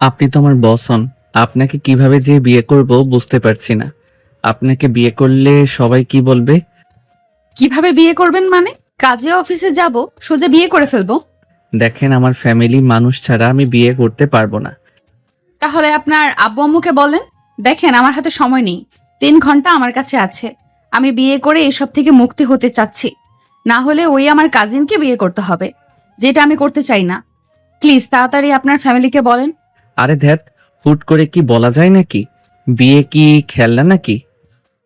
আপনি তো আমার বস হন। আপনাকে কিভাবে যে বিয়ে করব বুঝতে পারছি না। আপনাকে বিয়ে করলে সবাই কি বলবে? কিভাবে বিয়ে করবেন মানে? কাজে অফিসে যাব, সোজা বিয়ে করে ফেলবো? দেখেন, আমার ফ্যামিলি মানুষ ছাড়া আমি বিয়ে করতে পারবো না। তাহলে আপনার আব্বু আম্মুকে বলেন। দেখেন, আমার হাতে সময় নেই, 3 ঘন্টা আমার কাছে আছে। আমি বিয়ে করে এসব থেকে মুক্তি হতে চাচ্ছি। না হলে ওই আমার কাজিনকে বিয়ে করতে হবে, যেটা আমি করতে চাই না। প্লিজ তাড়াতাড়ি আপনার ফ্যামিলিকে বলেন। আরে ধ্যাত, হুট করে কি বলা যায় নাকি? বিয়ে কি খেলনা নাকি?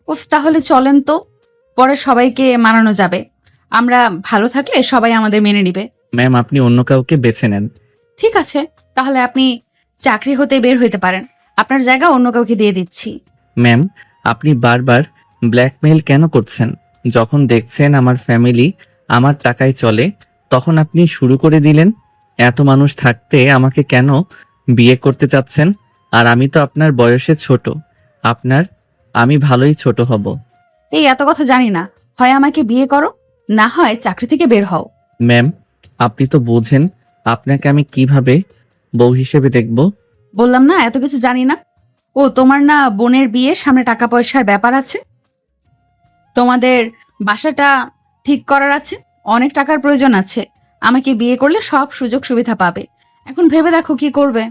উফ, তাহলে চলেন তো, পরে সবাইকে মানানো যাবে। আমরা ভালো থাকলে সবাই আমাদের মেনে নিবে। ম্যাম, আপনি অন্য কাউকে বেছে নেন। ঠিক আছে, তাহলে আপনি চাকরি হতে বের হইতে পারেন। আপনার জায়গা অন্য কাউকে দিয়ে দিচ্ছি। ম্যাম, আপনি বারবার ব্ল্যাকমেইল কেন করছেন? যখন দেখছেন আমার ফ্যামিলি আমার টাকায় চলে, তখন আপনি শুরু করে দিলেন। এত মানুষ থাকতে আমাকে কেন বিয়ে করতে চাচ্ছেন? আর আমি তো আপনার বয়সে ছোট। আপনার আমি ভালোই ছোট হব। এই এত কথা জানি না, হয় আমাকে বিয়ে করো, না হয় চাকরি থেকে বের হও। ম্যাম, আপনি তো বোঝেন আপনাকে আমি কিভাবে বউ হিসেবে দেখব। বললাম না এত কিছু জানি না। ও, তোমার না বোনের বিয়ে, সামনে টাকা পয়সার ব্যাপার আছে। তোমাদের বাসাটা ঠিক করার আছে, অনেক টাকার প্রয়োজন আছে। আমাকে বিয়ে করলে সব সুযোগ সুবিধা পাবে। এখন ভেবে দেখো কি করবে।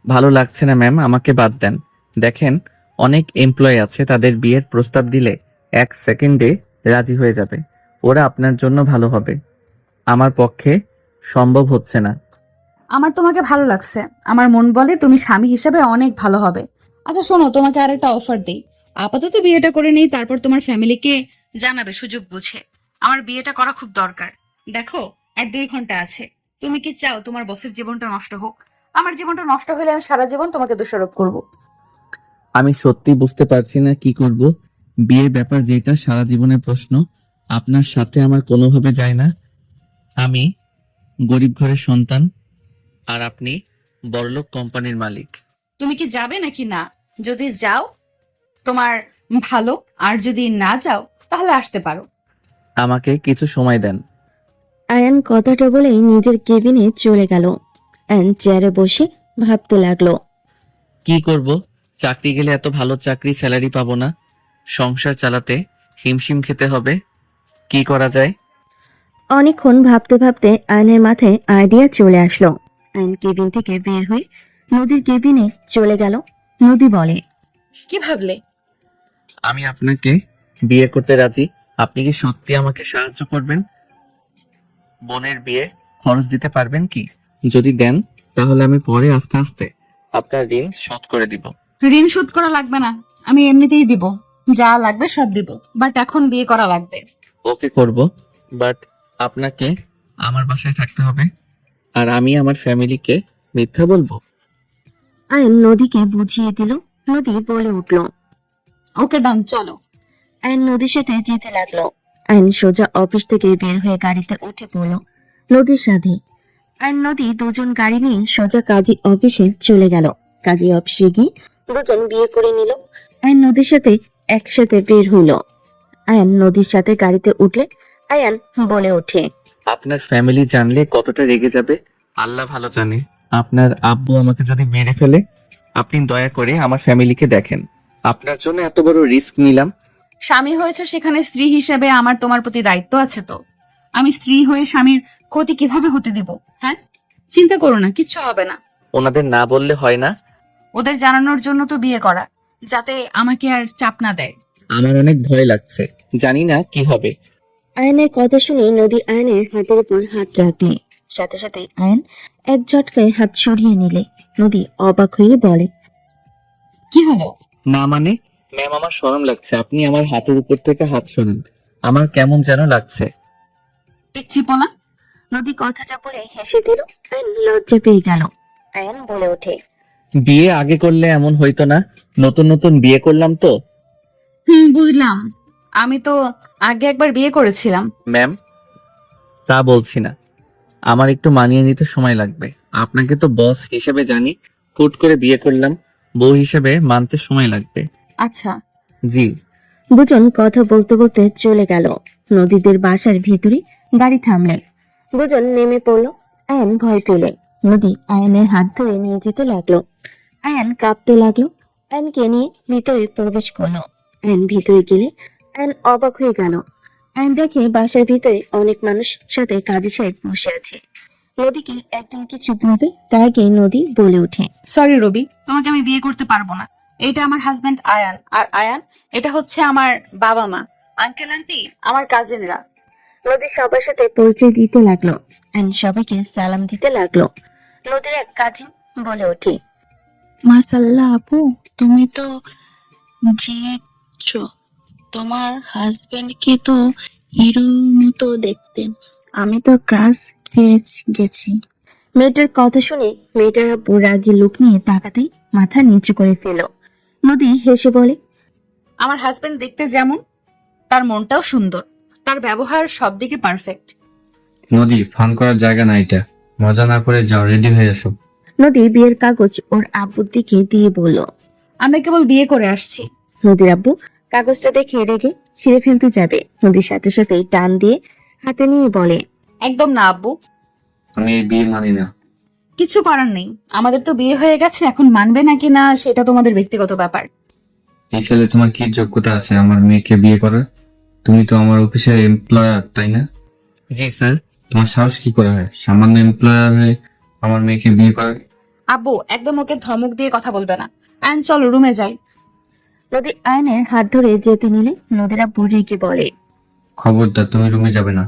ভালো লাগছে না ম্যাম, আমাকে বাদ দেন। দেখেন, অনেক এমপ্লয় আছে, তাদের বিয়ের প্রস্তাব দিলে 1 সেকেন্ডে রাজি হয়ে যাবে। ওরা আপনার জন্য ভালো হবে, আমার পক্ষে সম্ভব হচ্ছে না। আমার তোমাকে ভালো লাগছে, আমার মন বলে তুমি স্বামী হিসেবে অনেক ভালো হবে। আচ্ছা শোনো, তোমাকে আর একটা অফার দেই। আপাতত বিয়েটা করে নেই, তারপর তোমার ফ্যামিলিকে জানাবে সুযোগ বুঝে। আমার বিয়েটা করা খুব দরকার। দেখো, আর 2 ঘন্টা আছে। তুমি কি চাও তোমার বসের জীবনটা নষ্ট হোক? আমার জীবনটা নষ্ট হলে আমি সারা জীবন তোমাকে দোষারোপ করব। আমি সত্যি বুঝতে পারছি না কি করব। বিয়ের ব্যাপার যেটা সারা জীবনের প্রশ্ন, আপনার সাথে আমার কোনোভাবে যায় না। আমি গরিব ঘরের সন্তান, আর আপনি বড়লোক কোম্পানির মালিক। তুমি কি যাবে নাকি না? যদি যাও তোমার ভালো, আর যদি না যাও তাহলে আসতে পারো। আমাকে কিছু সময় দেন। আয়ান কথাটা বলেই নিজের কেবিনে চলে গেল। আয়ান চেয়ারে বসে ভাবতে লাগলো। কি করব? চাকরি গেলে এত ভালো চাকরি, স্যালারি পাবো না। সংসার চালাতে হিমশিম খেতে হবে। কি করা যায়? অনেকক্ষণ ভাবতে ভাবতে আয়নের মাথায় আইডিয়া চলে আসলো। আয়ন কেবিন থেকে বের হয়ে নদীর কেবিনে চলে গেল। নদী বলে, কি ভাবলে? আমি আপনাকে বিয়ে করতে রাজি। আপনি কি সত্যি আমাকে সাহায্য করবেন? বোনের বিয়ে খরচ দিতে পারবেন কি? যদি দেন, তাহলে আমি পরে আস্তে আস্তে আপনার ঋণ শোধ করে দিব। ঋণ শোধ করা লাগবে না, আমি এমনিতেই দিব। যা লাগবে সব দিব, বাট এখন বিয়ে করা লাগবে। ওকে, করব, বাট আপনাকে আমার বাসায় থাকতে হবে। আর আমি আমার ফ্যামিলিকে মিথ্যা বলবো? আয়ন নদীকে বুঝিয়ে দিল। নদী বলে উঠল। ওকে ডান, চলো। আয়ন নদীর সাথে যেতে লাগলো। আয়ন সোজা অফিস থেকে বের হয়ে গাড়িতে উঠে পড়ল নদীর সাথে। আয়ন নদী দুজন গাড়ি নিয়ে সোজা কাজী অফিসে চলে গেল। কাজী অফিসে গিয়ে দুজন বিয়ে করে নিল। আয়ন নদীর সাথে একসাথে বের হইল। আয়ান নদীর সাথে গাড়িতে উঠলে আয়ান বলে ওঠে, আপনার ফ্যামিলি জানলে কতটা রেগে যাবে আল্লাহ ভালো জানে। আপনার আব্বু আমাকে যদি মেরে ফেলে, আপনি দয়া করে আমার ফ্যামিলিকে দেখেন। আপনার জন্য এত বড় রিস্ক নিলাম। স্বামী হয়েছে, সেখানে স্ত্রী হিসেবে আমার তোমার প্রতি দায়িত্ব আছে তো। আমি স্ত্রী হয়ে স্বামীর ক্ষতি কিভাবে হতে দিব? হ্যাঁ, চিন্তা করো না, কিচ্ছু হবে না। ওনাদের না বললে হয় না? ওদের জানানোর জন্য তো বিয়ে করা, যাতে আমাকে আর চাপ না দেয়। আমার অনেক ভয় লাগছে, জানি না কি হবে। আয়নের কথা শুনে নদী আয়নের হাতের উপর হাত রাখলে। সাথে সাথে আয়ন এক ঝটকায় হাত সরিয়ে নিলে। নদী অবাক হয়ে বলে, কি হলো? না মানে, ম্যাম আমার শরম লাগছে, আপনি আমার হাতের উপর থেকে হাত সরান। আমার কেমন যেন লাগছে। পিচ্ছি পোলা। নদী কথাটা বলে হেসে দিল। আয়ন লজ্জা পেয়ে গেল। আয়ন বলে ওঠে, বিয়ে আগে করলে এমন হইতো না, নতুন নতুন বিয়ে করলাম তো। বুঝলাম। আমি তো আগে একবার বিয়ে করেছিলাম। ম্যাম, তা বলছি না, আমার একটু মানিয়ে নিতে সময় লাগবে। আপনাকে তো বস হিসেবে জানি, হুট করে বিয়ে করলাম, বউ হিসেবে মানতে সময় লাগবে। আচ্ছা। জি। দুজন কথা বলতে বলতে চলে গেল। নদীদের বাসার ভিতরে গাড়ি থামলে। দুজন নেমে পড়লো। আয়ন ভয় পেলে। নদী আয়ানের হাত ধরে নিয়ে যেতে লাগলো। আয়ান কাঁপতে লাগলো। আয়ানকে নিয়ে ভিতরে প্রবেশ করলো। আয়ান ভিতরে গেলে আয়ান অবাক হয়ে গেল। আয়ান দেখে বাসার ভিতরে অনেক মানুষ, সাথে কাজী সাহেব বসে আছে। নদীকে একদম কিছু বলবে তার আগে নদী বলে ওঠে, সরি রবি, তোমাকে আমি বিয়ে করতে পারবো না। এটা আমার হাজবেন্ড আয়ান, আর আয়ান এটা হচ্ছে আমার বাবা মা, আঙ্কেল আন্টি, আমার কাজিনরা। নদী সবার সাথে পরিচয় দিতে লাগলো। আয়ান সবাইকে সালাম দিতে লাগলো। নদীর এক কাজিন বলে ওঠে, মাশাল্লাহ আপু, তুমি তো জিয়েছো। তোমার হাজবেন্ডকে তো হিরো মতো দেখতে। আমি তো ক্রাশ খেয়ে গেছি। মেয়েটার কথা শুনে মেয়েটার আব্বু রাগী লোক নিয়ে তাকাতেই মাথা নিচু করে ফেল। নদী হেসে বলে, আমার হাজবেন্ড দেখতে যেমন, তার মনটাও সুন্দর, তার ব্যবহার সব দিকে পারফেক্ট। নদী, ফান করার জায়গা না এটা। মজা না করে যাও, রেডি হয়ে আসো। নদী বিয়ের কাগজ ওর আব্বুর দিকে দিয়ে বলল। আমরা কেবল বিয়ে করে আসছি। নদীর আব্বু কাগজটা দেখে রেগে ছিঁড়ে ফেলতে যাবে, নদীর সাথে সাথে টান দিয়ে হাতে নিয়ে বলে, একদম না আব্বু, আমি এই বিয়ে মানি না। কিছু করার নেই, আমাদের তো বিয়ে হয়ে গেছে, এখন মানবে নাকি না সেটা তোমাদের ব্যক্তিগত ব্যাপার। এই ছেলে, তোমার কি যোগ্যতা আছে আমার মেয়েকে বিয়ে করার? তুমি তো আমার অফিসের এমপ্লয়ার, তাই না? জি স্যার। তোমার সাহস কি করে হয় সামান্য এমপ্লয়ার হয়ে আমার মেয়েকে বিয়ে করার? আব্বু একদম ওকে ধমক দিয়ে কথা বলবে না। আয়ন চলো রুমে যাই। নদী আয়নের হাত ধরে যেতে নিলে নদীর আব্বু রেগে বলে, খবরদার, তুমি রুমে যাবে না।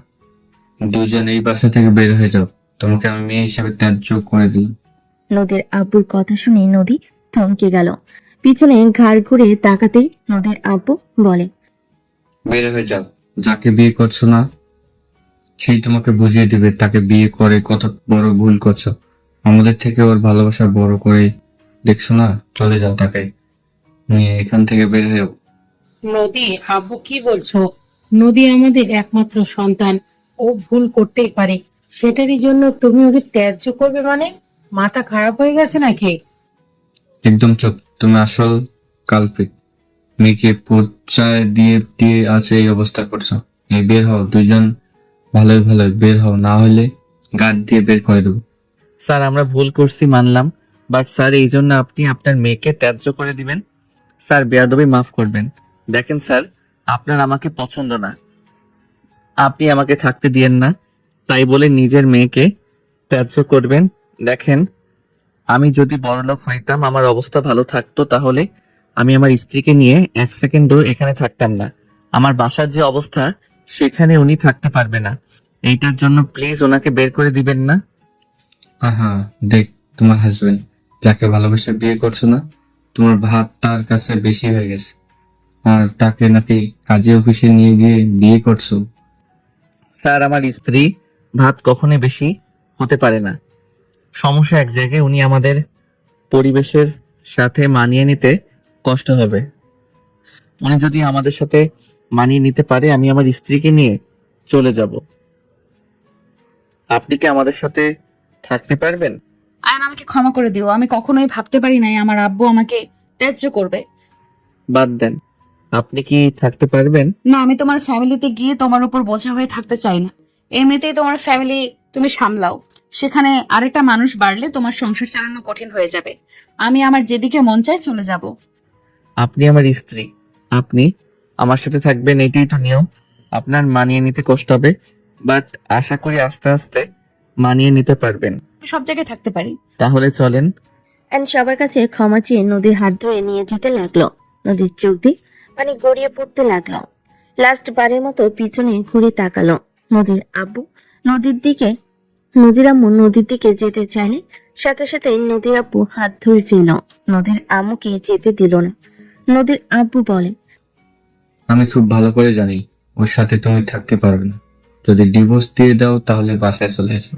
দুজন এই বাসা থেকে বের হয়ে যাও। তোমাকে আমি মেয়ে হিসেবে ত্যায্য করে দিলাম। নদীর আব্বুর কথা শুনে নদী থমকে গেল। পিছনে ঘাড় ঘুরে তাকাতেই নদীর আব্বু বলে, বের হয়ে যাও। যাকে বিয়ে করছো না সেই তোমাকে বুঝিয়ে দিবে তাকে বিয়ে করে কত বড় ভুল করছো। আমাদের থেকে ওর ভালোবাসা বড় করে দেখছো না? চলে যাও, তাকে নিয়ে এখান থেকে বের হয়ে যাও। নদী, আব্বু কি বলছো? নদী আমাদের একমাত্র সন্তান, ও ভুল করতেই পারে। সেটারই জন্য তুমি ওকে ত্যায্য করবে মানে? মাথা খারাপ হয়ে গেছে নাকি? একদম চুপ, তুমি আসল কালপিট। মেয়েকে পর্যায়ে দিয়ে দিয়ে আছে এই অবস্থা করছো। এই বের হও, দুজন ভালোই ভালোই বের হও, না হলে গার্ড দিয়ে বের করে দেবো। স্যার আমরা ভুল করছি মানলাম, বাট স্যার এই জন্য আপনি আপনার মেয়েকে ত্যায্য করে দিবেন? স্যার বেয়াদবি মাফ করবেন। দেখেন স্যার, আপনার আমাকে পছন্দ না, আপনি আমাকে থাকতে দিয়েন না, তাই বলে নিজের মেয়েকে ত্যায্য করবেন? দেখেন, আমি যদি বড়লোক হইতাম, আমার অবস্থা ভালো থাকতো, তাহলে আমি আমার স্ত্রীকে নিয়ে এক সেকেন্ডও এখানে থাকতাম না। আমার বাসার যে অবস্থা, সেখানে উনি থাকতে পারবে না। এইটার জন্য প্লিজ ওনাকে বের করে দিবেন না। আহা, দেখ, তোমার হাজবেন্ড যাকে ভালোবেসে বিয়ে করছো না, তোমার ভাত তার কাছে বেশি হয়ে গেছে, আর তাকে নাকি কাজে অফিসে নিয়ে গিয়ে বিয়ে করছো। স্যার আমার স্ত্রী ভাত কখনোই বেশি হতে পারে না। সমস্যা এক জায়গায়, উনি আমাদের পরিবেশের সাথে মানিয়ে নিতে কষ্ট হবে। উনি যদি আমাদের সাথে মানিয়ে নিতে পারে, আমি আমার স্ত্রীকে নিয়ে চলে যাব। আপনি কি আমাদের সাথে থাকতে পারবেন? আয়ন আমাকে ক্ষমা করে দিও, আমি কখনোই ভাবতে পারি নাই আমার আব্বু আমাকে ত্যায্য করবে। বাদ দেন, আপনি কি থাকতে পারবেন? না, আমি তোমার ফ্যামিলিতে গিয়ে তোমার উপর বোঝা হয়ে থাকতে চাই না। এমনিতেই তোমার ফ্যামিলি তুমি সামলাও, সেখানে আরেকটা মানুষ বাড়লে তোমার সংসার চালানো কঠিন হয়ে যাবে। আমি আমার যেদিকে মন চায় চলে যাব। আপনি আমার স্ত্রী, আপনি আমার সাথে থাকবেন, এটাই তো নিয়ম। আপনার মানিয়ে নিতে কষ্ট হবে, বাট আশা করি আস্তে আস্তে মানিয়ে নিতে পারবেন। আমি সব জায়গায় থাকতে পারি। তাহলে চলেন। এন্ড সবার কাছে ক্ষমা চেয়ে নদীর হাত ধরে নিয়ে যেতে লাগলো। নদীর চোখ দিয়ে পানি গড়িয়ে পড়তে লাগলো। লাস্ট বারের মতো পিছনে ঘুরে তাকালো। নদীর আব্বু নদীর দিকে নদীর আম্মু নদীর দিকে যেতে চাইলে সাথে সাথে নদীর আব্বু হাত ধরে ফেলল। নদীর আম্মুকে যেতে দিল না। নদীর আব্বু বলে, আমি খুব ভালো করে জানি ওর সাথে তুমি থাকতে পারবে না। যদি ডিভোর্স দিয়ে দাও তাহলে বাসায় চলে এসো।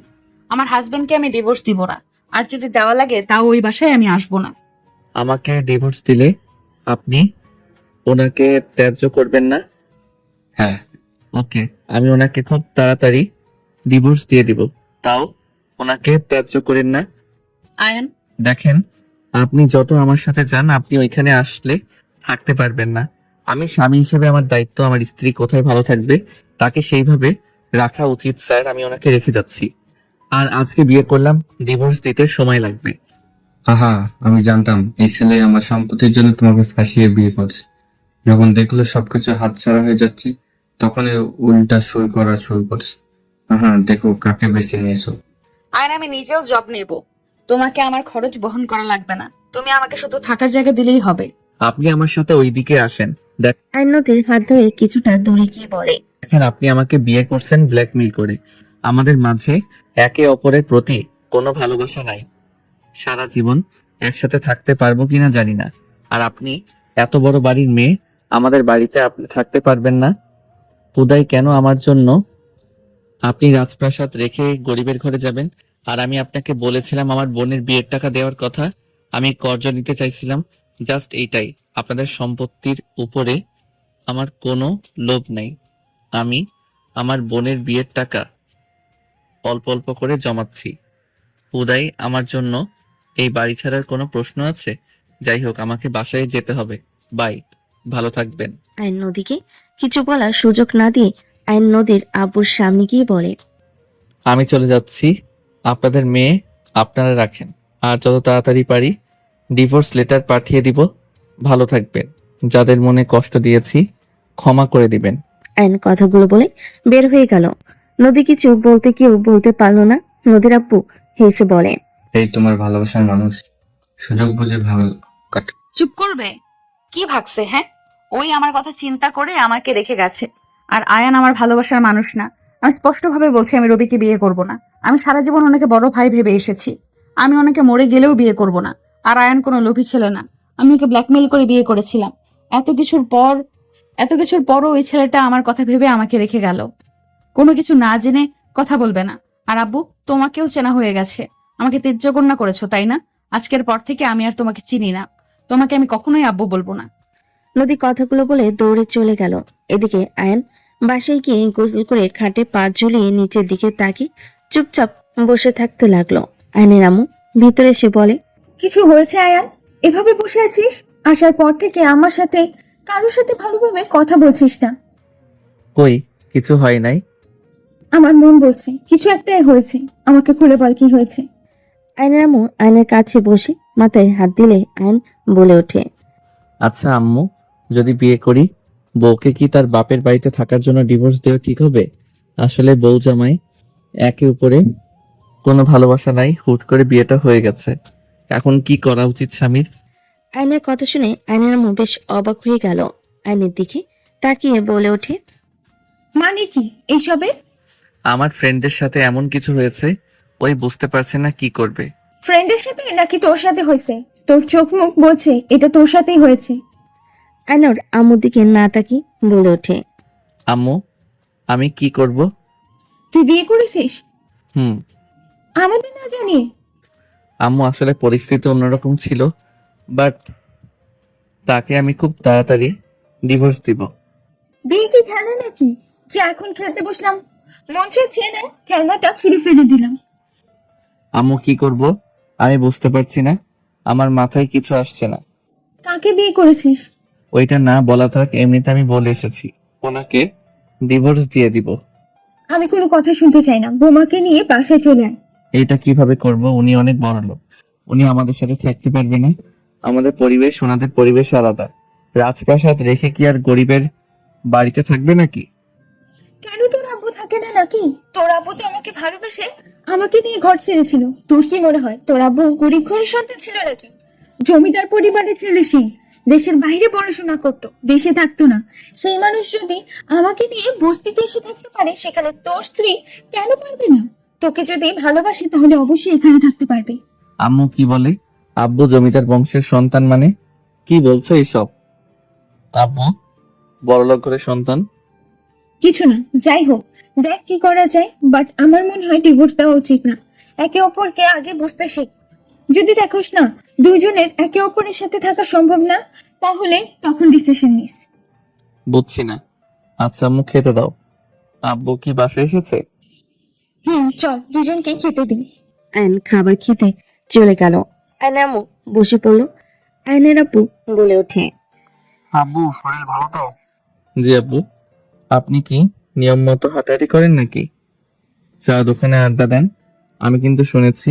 আমার হাজবেন্ডকে আমি ডিভোর্স দিব না, আর যদি দেওয়া লাগে তাও ওই বাসায় আমি আসবো না। আমাকে ডিভোর্স দিলে আপনি ওনাকে ত্যায্য করবেন না? হ্যাঁ। ওকে, আমি ওনাকে খুব তাড়াতাড়ি ডিভোর্স দিয়ে দিব, তাও ওনাকে ত্যায্য করেন না। আয়ন দেখেন, আপনি যত আমার সাথে যান, আপনি ওইখানে আসলে থাকতে পারবেন না। আমি স্বামী হিসেবে আমার দায়িত্ব, আমার স্ত্রী কোথায় ভালো থাকবে তাকে সেইভাবে রাখা উচিত স্যার। আমি ওনাকে রেখে যাচ্ছি, আর আজকে বিয়ে করলাম, ডিভোর্স দিতে সময় লাগবে। আহা, আমি জানতাম এই ছেলে আমার সম্পত্তির জন্য তোমাকে ফাঁসিয়ে বিয়ে করছে। যখন দেখলো সবকিছু হাতছাড়া হয়ে যাচ্ছে, তখন এ উল্টা সুর করা শুরু করছে। আহা, দেখো কাকে বেছে নিয়েছো। আর আমি নিজেও জব নেব, তোমাকে আমার খরচ বহন করা লাগবে না, তুমি আমাকে শুধু থাকার জায়গা দিলেই হবে। আপনি আমার সাথে ওইদিকে আসেন। আইন নদীর হাত ধরে কিছুটা দূরে গিয়ে বলে, দেখেন, আপনি আমাকে বিয়ে করছেন ব্ল্যাকমেইল করে। আমাদের মাঝে একে অপরের প্রতি কোনো ভালোবাসা নাই। সারা জীবন একসাথে থাকতে পারবো কিনা জানি না। আর আপনি এত বড় বাড়ির মেয়ে, আমাদের বাড়িতে আপনি থাকতে পারবেন না? উদয় কেন আমার জন্য আপনি রাজপ্রাসাদ রেখে গরিবের ঘরে যাবেন? আর আমি আপনাকে বলেছিলাম আমার বোনের বিয়ের টাকা দেওয়ার কথা, আমি কর্জ নিতে চাইছিলাম। জাস্ট এইটাই। আপনাদের সম্পত্তির উপরে আমার কোনো লোভ নাই। আমি আমার বোনের বিয়ের টাকা অল্প অল্প করে জমাচ্ছি। উদয় আমার জন্য এই বাড়ি ছাড়ার কোনো প্রশ্ন আছে? যাই হোক, আমাকে বাসায় যেতে হবে। বাই, ভালো থাকবেন। আইন নদীকে কিছু বলার সুযোগ না দিয়ে আইন নদীর আব্বুর সামনে গিয়ে বলে, আমি চলে যাচ্ছি, আপনাদের মেয়ে আপনারা রাখেন। আর যত তাড়াতাড়ি পারি ডিভোর্স লেটার পাঠিয়ে দিব। ভালো থাকবেন। যাদের মনে কষ্ট দিয়েছি ক্ষমা করে দিবেন। আইন কথাগুলো বলে বের হয়ে গেল। নদী কিছু বলতে কেউ বলতে পারলো না। নদীর আব্বু হেসে বলে, এই তোমার ভালোবাসার মানুষ, সুযোগ বুঝে ভালো কাটে। চুপ করবে? কি ভাগছে, হ্যাঁ? ওই আমার কথা চিন্তা করে আমাকে রেখে গেছে। আর আয়ান আমার ভালোবাসার মানুষ না। আমি স্পষ্টভাবে বলছি আমি রবিকে বিয়ে করব না। আমি সারা জীবন ওনাকে বড় ভাই ভেবে এসেছি। আমি ওনাকে মরে গেলেও বিয়ে করব না। আর আয়ান কোনো লোভী ছিল না। আমি ওকে ব্ল্যাকমেল করে বিয়ে করেছিলাম। এত কিছুর পরও ওই ছেলেটা আমার কথা ভেবে আমাকে রেখে গেল। কোনো কিছু না জেনে কথা বলবে না। আর আব্বু, তোমাকেও চেনা হয়ে গেছে। আমাকে তেজ্যকন্যা করেছো, তাই না? আজকের পর থেকে আমি আর তোমাকে চিনি না। তোমাকে আমি কখনোই আব্বু বলবো না। নদী কথাগুলো বলে দৌড়ে চলে গেল। এদিকে আয়ন বাসায় গিয়ে গোসল করে খাটে পা ঝুলিয়ে নিচের দিকে তাকিয়ে চুপচাপ বসে থাকতে লাগলো। আয়নের আম্মু ভিতরে এসে বলে, কিছু হয়েছে আয়ান? এভাবে বসে আছিস? আসার পর থেকে আমার সাথে কারোর সাথে ভালোভাবে কথা বলছিস না। কই, কিছু হয় নাই। আমার মন বলছে কিছু একটাই হয়েছে। আমাকে খুলে বল কি হয়েছে। আয়নের আম্মু আয়নের কাছে বসে মাথায় হাত দিলে আয়ন বলে ওঠে, আচ্ছা আম্মু, যদি বিয়ে করি, বউকে কি তার বাপের বাড়িতে থাকার জন্য ডিভোর্স দেওয়া ঠিক হবে? আসলে বউ জামাই একে উপরে কোনো ভালোবাসা নাই, হুট করে বিয়েটা হয়ে গেছে। এখন কি করা উচিত স্বামীর? আয়নের কথা শুনে আয়নের আম্মু বেশ অবাক হয়ে গেল। আয়নের দিকে তাকিয়ে বলে ওঠে, মানে কি এইসবের? আমার ফ্রেন্ডদের সাথে এমন কিছু হয়েছে, ওই বুঝতে পারছে না কি করবে। ফ্রেন্ডের সাথে নাকি তোর সাথে হয়েছে? তোর চোখ মুখ বলছে এটা তোর সাথেই হয়েছে। আয়নর আম্মুর দিকে না তাকিয়ে বলে ওঠে, আম্মু, আমি কি করব? তুই বিয়ে করেছিস হুম। আমাদের না জানিয়ে? আম্মু, আসলে পরিস্থিতি অন্যরকম ছিল, বাট তাকে আমি খুব তাড়াতাড়ি ডিভোর্স দিব। বিয়ে কি খেলা নাকি যে এখন খেলতে বসলাম মন চাইছে না খেলনাটা ছুঁড়ে ফেলে দিলাম? আম্মু, কি করব আমি বুঝতে পারছি না, আমার মাথায় কিছু আসছে না। কাকে বিয়ে করেছিস? ওইটা না বলা থাক, এমনিতে আমি বলে এসেছি ওনাকে ডিভোর্স দিয়ে দিব। আমি কোনো কথা শুনতে চাই না। বোমাকে নিয়ে বাসায় চলে আয়। এইটা কিভাবে করব? উনি অনেক বড় লোক, উনি আমাদের সাথে থাকতে পারবে না। আমাদের পরিবেশ ওনাদের পরিবেশ আলাদা। রাজপ্রাসাদ রেখে কি আর গরিবের বাড়িতে থাকবে নাকি? কেন তোর আব্বু থাকে না নাকি? তোর আব্বু তো আমাকে ভালোবেসে আমাকে নিয়ে ঘর ছেড়েছিল। তোর কি মনে হয় তোর আব্বু গরিব ঘরের সন্তান ছিল নাকি? জমিদার পরিবারের ছেলে সে। দেশের বাইরে পড়াশোনা করতো, দেশে থাকতো না। সেই মানুষ যদি আমাকে নিয়ে বস্তিতে এসে থাকতে পারে, সেখানে তোর স্ত্রী কেন পারবে না? তোকে যদি ভালোবাসে তাহলে অবশ্যই এখানে থাকতে পারবে। আম্মু কি বলে? আব্বু জমিদার বংশের সন্তান মানে? কি বলছো এসব? আব্বু বড়লোক ঘরের সন্তান? কিছু না, যাই হোক, দেখ কি করা যায়। বাট আমার মনে হয় ডিভোর্স দেওয়া উচিত না। একে অপরকে আগে বুঝতে শেখ। যদি দেখোস না দুইজনের একে অপরের সাথে থাকা সম্ভব না, তাহলে তখন ডিসিশন নিস। বুঝছি না। আচ্ছা আম্মু, খেতে দাও। আব্বু কি বাসায় এসেছে? চল দুজনকে খেতে দিই। আয়ন খাবার খেতে চলে গেল। আয়নের আম্মু বসে পড়লো। আয়নের আব্বু বলে ওঠে, আব্বু, শরীর ভালো তো? জি আব্বু। আপনি কি নিয়ম মতো হাঁটাহাঁটি করেন নাকি? চা দোকানে আড্ডা দেন? আমি কিন্তু শুনেছি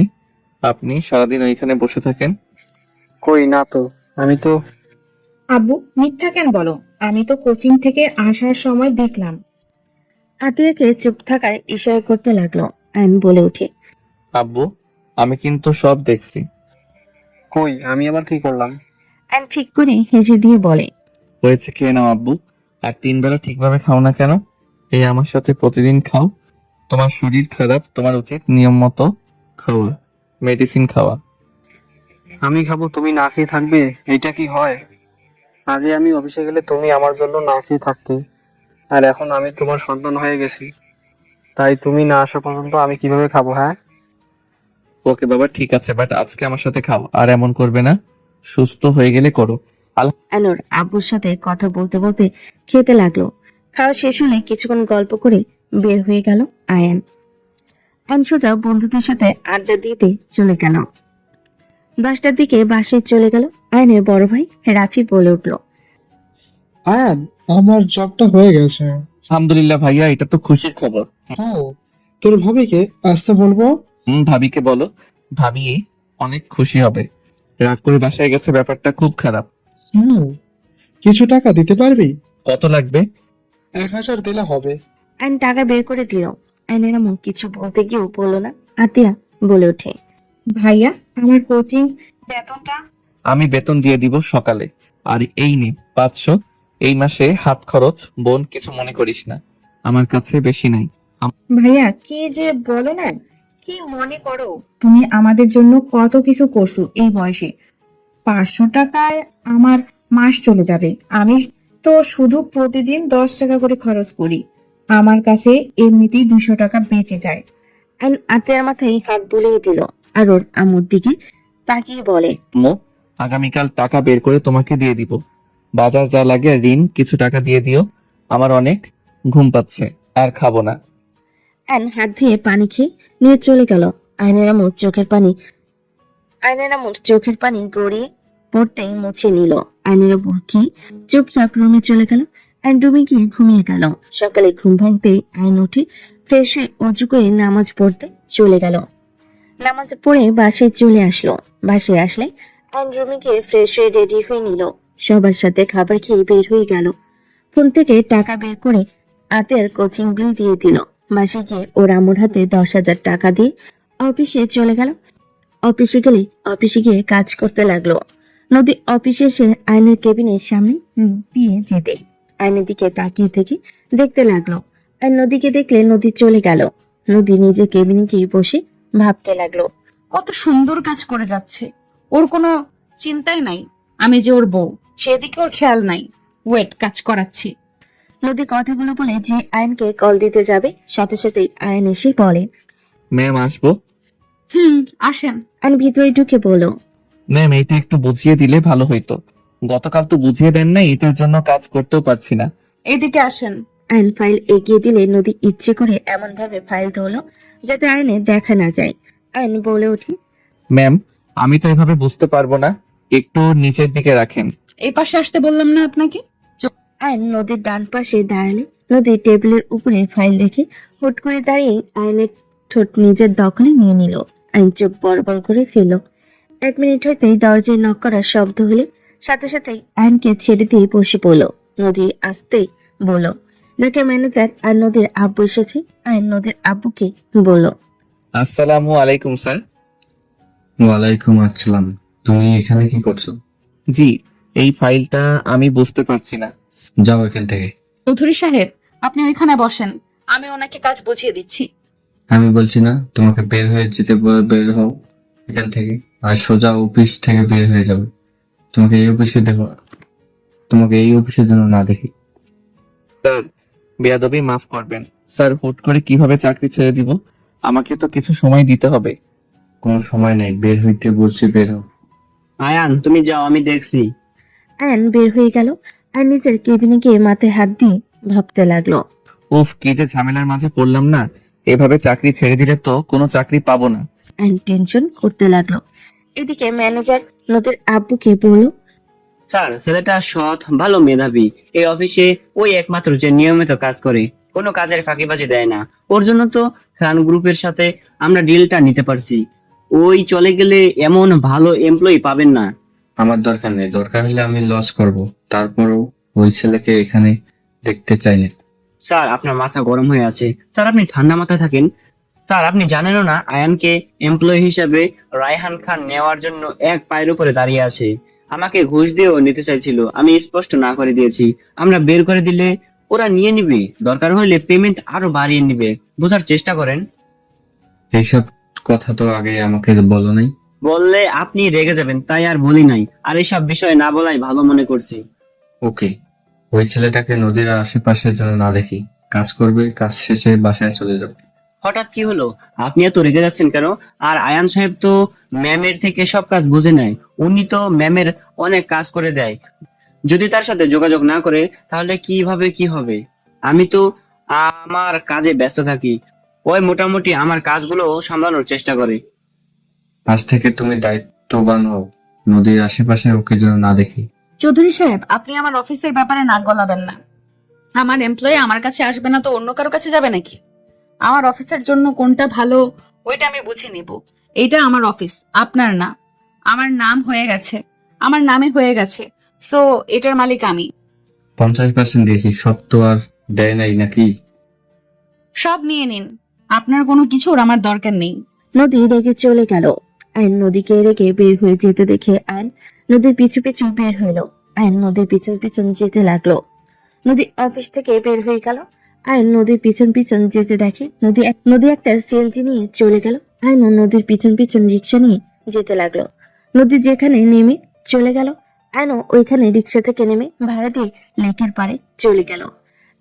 আপনি সারাদিন ওইখানে বসে থাকেন। কই না তো, আমি তো আব্বু মিথ্যা কেন বলো? আমি তো কোচিং থেকে আসার সময় দেখলাম। আতিয়াকে চুপ থাকার ইশারা করতে লাগলো। আয়ন বলে ওঠে, আব্বু, আমি কিন্তু সব দেখছি। কই, আমি আবার কি করলাম? আয়ন ঠিক করে হেসে দিয়ে বলে, হয়েছে, খেয়ে নাও আব্বু। আর 3 বেলা ঠিকভাবে খাও না কেন? এই আমার সাথে প্রতিদিন খাও। তোমার শরীর খারাপ, তোমার উচিত নিয়ম মতো খাওয়া, মেডিসিন খাওয়া। আমি খাবো, তুমি না খেয়ে থাকবে? এইটা কি হয়? আগে আমি অফিসে গেলে তুমি আমার জন্য না খেয়ে থাকতে, আর এখন আমি তোমার সন্তান হয়ে গেছি, তাই তুমি না আসা পর্যন্ত আমি কিভাবে খাবো? হ্যাঁ, ওকে বাবা, ঠিক আছে, বাট আজকে আমার সাথে খাও, আর এমন করবে না। সুস্থ হয়ে গেলে করো। আনোর আব্বুর সাথে কথা বলতে বলতে খেতে লাগলো। খাওয়া শেষ হলে কিছুক্ষণ গল্প করে বের হয়ে গেল আয়ান। আয়ন সোজা বন্ধুদের সাথে আড্ডা দিতে চলে গেল। 10টার দিকে বাসায় চলে গেল। আয়নের বড় ভাই রাফি বলে উঠলো, আয়ান, আমার জবটা হয়ে গেছে। আলহামদুলিল্লাহ ভাইয়া, এটা তো খুশির খবর। হ্যাঁ, তোর ভাবিকে আসতে বলবো। ভাবিকে বলো, ভাবি অনেক খুশি হবে। রাগ করে বাসায় গেছে, ব্যাপারটা খুব খারাপ। হুম, কিছু টাকা দিতে পারবি? কত লাগবে? 1000 দিলে হবে। আয়ন টাকা বের করে দিল। আয়নের এমন কিছু বলতে গিয়েও বললো না। আতিয়া বলে ওঠে, ভাইয়া আমার কোচিং বেতনটা। আমি বেতন দিয়ে দিব সকালে। আর এই নে 500, এই মাসে হাত খরচ। বোন, কিছু মনে করিস না, আমার কাছে বেশি নাই। ভাইয়া কি যে বলো না, কি মনে করো? তুমি আমাদের জন্য কত কিছু করছো এই বয়সে। 500 টাকায় আমার মাস চলে যাবে। আমি তো শুধু প্রতিদিন 10 টাকা করে খরচ করি। আমার কাছে এমনিতেই 200 টাকা বেঁচে যায়। আয়ন আতিয়ার মাথায় হাত বুলিয়ে দিল আর ওর আম্মুর দিকে তাকিয়ে বলে, আম্মু, আগামীকাল টাকা বের করে তোমাকে দিয়ে দিব। বাজার যা লাগে আর ঋণ কিছু টাকা দিয়ে দিও। আমার অনেক ঘুম পাচ্ছে, আর খাবো না। আয়ন হাত ধুয়ে পানি খেয়ে নিয়ে চলে গেল। আয়নের আম্মুর চোখের পানি গড়িয়ে পড়তেই মুছে নিল। আয়নের আম্মু কি চুপচাপ রুমে চলে গেল। আয়ন রুমে গিয়ে ঘুমিয়ে গেল। সকালে ঘুম ভাঙতেই আয়ন উঠে ফ্রেশ হয়ে অজু করে নামাজ পড়তে চলে গেল। নামাজ পড়ে বাসায় চলে আসলো। বাসায় আসলে আয়ন রুমে গিয়ে ফ্রেশ হয়ে রেডি হয়ে নিল। সবার সাথে খাবার খেয়ে বের হয়ে গেল। ফোন থেকে টাকা বের করে আতের কোচিং বিল দিয়ে দিল। বাসায় গিয়ে ওর আম্মুর হাতে 10,000 টাকা দিয়ে অফিসে চলে গেল। অফিসে গিয়ে কাজ করতে লাগলো। নদী অফিসে এসে আয়নের কেবিনের সামনে দিয়ে যেতে আয়নের দিকে তাকিয়ে থেকে দেখতে লাগলো। আর নদীকে দেখলে নদী চলে গেল। নদী নিজে কেবিনে গিয়ে বসে ভাবতে লাগলো, কত সুন্দর কাজ করে যাচ্ছে। ওর কোনো চিন্তাই নাই আমি যে ওর বউ, সেদিকে ওর খেয়াল নাই। ওয়েট, কাজ করাচ্ছি। নদী কথাগুলো বলে যে আয়নকে কল দিতে যাবে, সাথে সাথে আয়ন এসে বলে, ম্যাম, আসবো? আসেন। আয়ন ভিতরে ঢুকে বলল, ম্যাম, এটা একটু বুঝিয়ে দিলে ভালো হইতো। গতকাল তো বুঝিয়ে দেন নাই, এটার জন্য কাজ করতেও পারছি না। এদিকে আসেন। আয়ন ফাইল এগিয়ে দিলে নদী ইচ্ছে করে এমন ভাবে ফাইল ধরলো যাতে আয়নে দেখা না যায়। আয়ন বলে ওঠে, ম্যাম, আমি তো এভাবে বুঝতে পারবো না, একটু নিচের দিকে রাখেন। এই পাশে আসতে বললাম না আপনাকে? আয়ন নদীর ডান পাশে দাঁড়ালে। নদী টেবিলের উপরে ফাইল রেখে হুট করে দাঁড়িয়ে আয়নের ঠোঁট নিজের দখলে নিয়ে নিল। আইন চোখ বড় বড় করে ফেলল। 1 মিনিট হইতেই দরজায় নক করার শব্দ হলে সাথে সাথেই আয়নকে ছেড়ে দিয়ে বসে পড়ল। নদী আসতেই বলল, দেখে ম্যানেজার আর নদীর আব্বু এসেছে। আয়ন নদীর আব্বুকে বলল, আসসালামু আলাইকুম স্যার। ওয়ালাইকুম আসসালাম। তুমি এখানে কি করছো? জি, এই ফাইলটা আমি বুঝতে পারছি না। যাও এখান থেকে। চৌধুরী সাহেব, আপনি ওইখানে বসেন, আমি ওনাকে কাজ বুঝিয়ে দিচ্ছি। আমি বলছি না তোমাকে বের হয়ে যেতে বের হও এখান থেকে, আর সোজা অফিস থেকে বের হয়ে যাবে। তোমাকে এই অফিসে যেন না দেখি। স্যার, বেয়াদবি মাফ করবেন। স্যার, হুট করে কিভাবে চাকরি ছেড়ে দিব? আমাকে তো কিছু সময় দিতে হবে। কোনো সময় নেই, বের হইতে বলছি, বের হও। আয়ান, তুমি যাও, আমি দেখছি। আয়ন বের হয়ে গেল আর নিজের কেবিনে গিয়ে মাথায় হাত দিয়ে ভাবতে লাগলো। উফ, কি যে ঝামেলার মাঝে পড়লাম না। এভাবে চাকরি ছেড়ে দিলে তো কোনো চাকরি পাবো না। আয়ন টেনশন করতে লাগলো। এদিকে ম্যানেজার নদীর আব্বুকে বলল, স্যার, ছেলেটা সৎ, ভালো মেধাবী। এই অফিসে ওই একমাত্র যে নিয়মিত কাজ করে। কোনো কাজের ফাঁকিবাজি দেয় না। ওর জন্য তো খান গ্রুপের সাথে আমরা ডিলটা নিতে পারছি। ওই চলে গেলে এমন ভালো এমপ্লয়ি পাবেন না। আমার দরকার নেই, দরকার হলে আমি লস করব, তারপরও ওই ছেলেকে এখানে দেখতে চাই না। স্যার আপনার মাথা গরম হয়ে আছে। স্যার আপনি ঠান্ডা মাথায় থাকেন। স্যার আপনি জানেনও না আয়ানকে এমপ্লয়ি হিসেবে রায়হান খান নেওয়ার জন্য এক পায়ের উপরে দাঁড়িয়ে আছে। আমাকে ঘুষ দিয়েও নিতে চাইছিল, আমি স্পষ্ট না করে দিয়েছি। আমরা বের করে দিলে ওরা নিয়ে নিবে, দরকার হলে পেমেন্ট আরো বাড়িয়ে নিবে। বোঝার চেষ্টা করেন। এইসব কথা তো আগে আমাকে বলো নাই। বললে আপনি রেগে যাবেন, তাই আর বলি নাই। আর এইসব বিষয়ে না বলাই ভালো মনে করছি। ওকে, ওই ছেলেটাকে নদীর আশেপাশে যেন না দেখি। কাজ করবে, কাজ শেষে বাসায় চলে যাবে। হঠাৎ কি হলো? আপনি এত রেগে যাচ্ছেন কেন? আর আয়ান সাহেব তো ম্যামের থেকে সব কাজ বুঝে নেয়। উনি তো ম্যামের অনেক কাজ করে দেয়। যদি তার সাথে যোগাযোগ না করে তাহলে কিভাবে কি হবে? আমি তো আমার কাজে ব্যস্ত থাকি। ওই মোটামুটি আমার কাজগুলো সামলানোর চেষ্টা করে। আজ থেকে তুমি দায়িত্ববান হও, নদীর আশেপাশে ওকে যেন না দেখি। চৌধুরী সাহেব, আপনি আমার অফিসের ব্যাপারে নাক গলাবেন না। আমার এমপ্লয়ি আমার কাছে আসবে না তো অন্য কারো কাছে যাবে নাকি? আমার অফিসের জন্য কোনটা ভালো ওইটা আমি বুঝে নিব। এইটা আমার অফিস, আপনার না। আমার নাম হয়ে গেছে, আমার নামে হয়ে গেছে, সো এটার মালিক আমি। 50% দিয়েছি, সব তো আর দেয় নাই নাকি? সব নিয়ে নিন, আপনার কোনো কিছুর আমার দরকার নেই। নদী রেগে চলে গেল। আইন নদীকে রেগে বের হয়ে যেতে দেখে আইন নদীর পিছু পিছু বের হইলো। আইন নদীর পিছন পিছন যেতে লাগলো। নদী অফিস থেকে বের হয়ে গেল। আইন নদীর পিছন পিছন যেতে দেখে নদী একটা সিএনজি নিয়ে চলে গেল। আইনও নদীর পিছন পিছন রিক্সা নিয়ে যেতে লাগলো। নদী যেখানে নেমে চলে গেল, আইনও ওইখানে রিক্সা থেকে নেমে ভাড়া দিয়ে লেকের পাড়ে চলে গেল।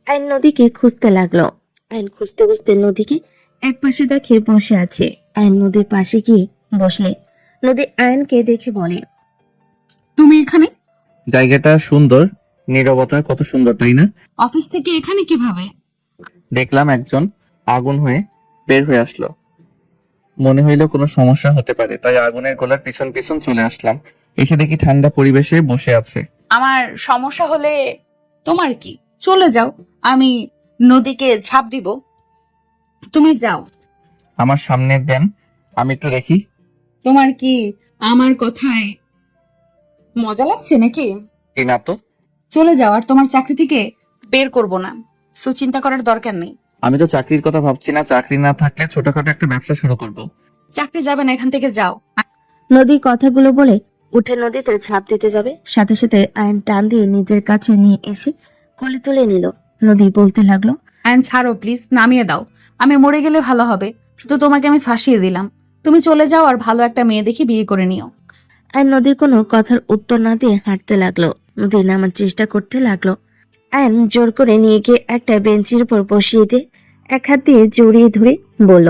আইন নদীকে খুঁজতে লাগলো। আইন খুঁজতে খুঁজতে নদীকে এক পাশে দেখে বসে আছে। আইন নদীর পাশে গিয়ে বসলে নদী আয়নকে দেখে বলে, তুমি এখানে? জায়গাটা সুন্দর, নীরবতা কত সুন্দর, তাই না? অফিস থেকে এখানে কিভাবে? দেখলাম একজন আগুন হয়ে বের হয়ে আসলো, মনে হইলো কোনো সমস্যা হতে পারে, তাই আগুনের গোলার পিছন পিছন চলে আসলাম। এসে দেখি ঠান্ডা পরিবেশে বসে আছে। আমার সমস্যা হলে তোমার কি? চলে যাও, আমি নদীকে ঝাঁপ দিব। তুমি যাও। আমার সামনে দেন, আমি একটু দেখি। তোমার কি আমার কথায় মজা লাগছে নাকি? কি না তো। চলে যাও, আর তোমার চাকরি থেকে বের করব না, সো চিন্তা করার দরকার নেই। আমি তো চাকরির কথা ভাবছি না, চাকরি না থাকলে ছোটখাটো একটা ব্যবসা শুরু করব। চাকরি যাবে না, এখান থেকে যাও। নদী কথাগুলো বলে উঠে নদীতে ঝাঁপ দিতে যাবে। সাথে সাথে আয়ন টান দিয়ে নিজের কাছে নিয়ে এসে কোলে তুলে নিল। নদী বলতে লাগলো, আয়ন ছাড়ো প্লিজ, নামিয়ে দাও। আমি মরে গেলে ভালো হবে, শুধু তোমাকে আমি ফাঁসিয়ে দিলাম। তুমি চলে যাও, আর ভালো একটা মেয়ে দেখে বিয়ে করে নিও। আয়ন নদীর কোনো কথার উত্তর না দিয়ে হাঁটতে লাগলো। নদী নামার চেষ্টা করতে লাগলো। আয়ন জোর করে নিয়ে গিয়ে একটা বেঞ্চের উপর বসিয়ে দিয়ে এক হাত দিয়ে জড়িয়ে ধরে বলল,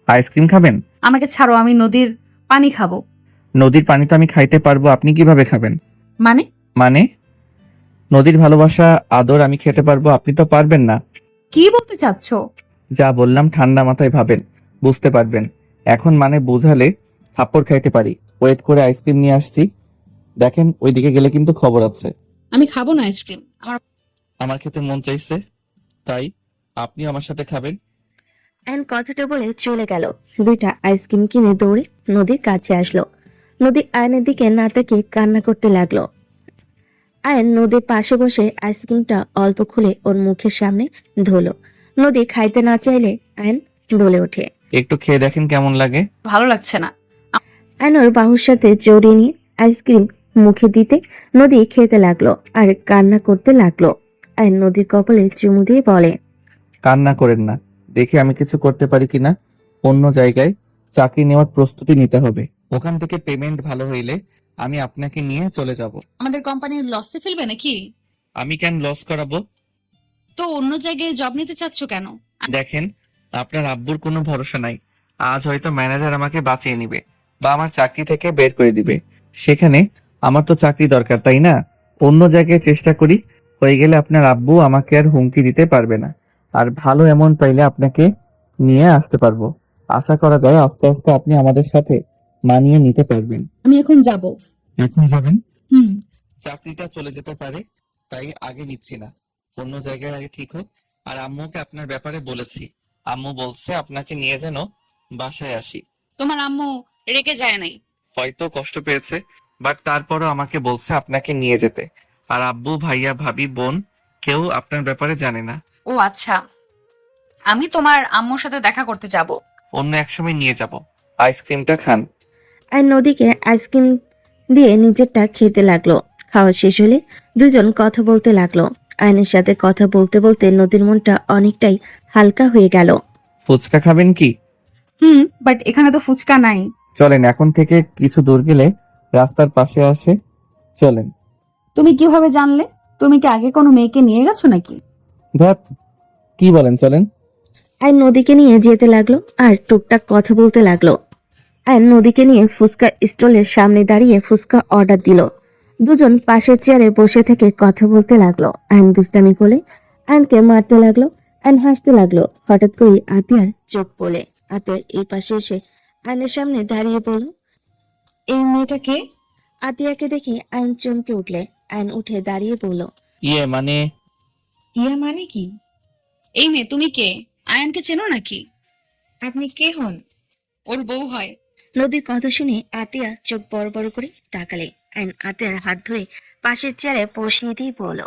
আইসক্রিম খাবেন? আমাকে ছাড়ো, আমি নদীর পানি খাবো। নদীর পানি তো আমি খাইতে পারবো, আপনি কিভাবে খাবেন? মানে? মানে নদীর ভালোবাসা আদর আমি খেতে পারবো, আপনি তো পারবেন না। কি বলতে চাচ্ছো? যা বললাম ঠান্ডা মাথায় ভাবেন, বুঝতে পারবেন। এখন মানে বোঝালে থাপ্পড় খাইতে পারি। ওয়েট করে আইসক্রিম নিয়ে আসছি, দেখেন ওইদিকে গেলে কিন্তু খবর আছে। আমি খাবো না আইসক্রিম, আমার খেতে মন চাইছে, তাই আপনি আমার সাথে খাবেন। আয়ন কথাটা বলে চলে গেল। দুইটা আইসক্রিম কিনে দৌড়ে নদীর কাছে আসলো। নদী আয়নের দিকে না তাকিয়ে কান্না করতে লাগলো। আয়ন নদীর পাশে বসে আইসক্রিমটা অল্প খুলে ওর মুখের সামনে ধরলো। নদী খাইতে না চাইলে আয়ন বলে ওঠে, একটু খেয়ে দেখেন কেমন লাগে। ভালো লাগছে না। আয়ন ওর বাহুর সাথে জড়িয়ে নিয়ে আইসক্রিম মুখে দিতে নদী খেতে লাগলো আর কান্না করতে লাগলো। আয়ন নদীর কপালে চুমু দিয়ে বলে, কান্না করেন না, দেখি আমি কিছু করতে পারি কিনা। অন্য জায়গায় চাকরি নেওয়ার প্রস্তুতি নিতে হবে, ওখান থেকে পেমেন্ট ভালো হইলে আমি আপনাকে নিয়ে চলে যাব। আমাদের কোম্পানির লসে ফেলবে নাকি? আমি কেন লস করাবো? তো অন্য জায়গায় জব নিতে চাচ্ছ কেন? দেখেন, আপনার আব্বুর কোনো ভরসা নাই। আজ হয়তো ম্যানেজার আমাকে বাঁচিয়ে নিবে বা আমার চাকরি থেকে বের করে দিবে। সেখানে আমার তো চাকরি দরকার, তাই না? অন্য জায়গায় চেষ্টা করি, হয়ে গেলে আপনার আব্বু আমাকে আর হুমকি দিতে পারবে না। আর ভালো এমন পাইলে আপনাকে নিয়ে আসতে পারবো। আশা করা যায় আস্তে আস্তে আপনি আমাদের সাথে মানিয়ে নিতে পারবেন। আমি এখন যাব। এখন যাবেন? হুম। চাকরিটা চলে যেতে পারে, তাই আগে নিচ্ছি না। অন্য জায়গায় আগে ঠিক হোক, আর আম্মুকে আপনার ব্যাপারে বলেছি। আম্মু বলছে আপনাকে নিয়ে যেন বাসায় আসি। তোমার আম্মু রেগে যায় নাই? হয়তো কষ্ট পেয়েছে, বাট তারপরও আমাকে বলছে আপনাকে নিয়ে যেতে। আর আব্বু, ভাইয়া, ভাবি, বোন কেউ আপনার ব্যাপারে জানে না। ও আচ্ছা, আমি তোমার আম্মুর সাথে দেখা করতে যাব। অন্য এক সময় নিয়ে যাব। আইসক্রিমটা খান। আর নদীকে আইসক্রিম দিয়ে নিজেরটা খেতে লাগলো। খাওয়া শেষ হলে দুজন কথা বলতে লাগলো। আয়নের সাথে কথা বলতে বলতে নদীর মনটা অনেকটাই হালকা হয়ে গেল। ফুচকা খাবেন কি? বাট এখানে তো ফুচকা নাই। চলেন, এখন থেকে কিছু দূর গেলে রাস্তার পাশে আসে। চলেন। তুমি কিভাবে জানলে? তুমি কি আগে কোনো মেয়েকে নিয়ে গেছো নাকি? ধ্যাত, কি বলেন, চলেন। আর নদীকে নিয়ে যেতে লাগলো আর টুকটাক কথা বলতে লাগলো। আর নদীকে নিয়ে ফুচকা স্টলের সামনে দাঁড়িয়ে ফুচকা অর্ডার দিল। দুজন পাশের চেয়ারে বসে থেকে কথা বলতে লাগলো। আইন দুষ্টামি করে আইনকে মারতে লাগলো। আইন হাসতে লাগলো। হঠাৎ করে আতিয়ার চোখ পড়ে। আতিয়ার এই পাশে এসে আইনের সামনে দাঁড়িয়ে বলল, এই মেয়েটাকে আতিয়াকে দেখে আইন চমকে উঠলে। আইন উঠে দাঁড়িয়ে বলল, ইয়ে মানে, ইয়া মানে কি? এই মেয়ে তুমি কে? আয়ানকে চেনো নাকি? আপনি কে হন? ওর বউ হয়। নদীর কথা শুনে আতিয়া চোখ বড় বড় করে তাকালে। আইন আতিয়ার হাত ধরে পাশের চেয়ারে বসিয়ে দিয়ে বলল,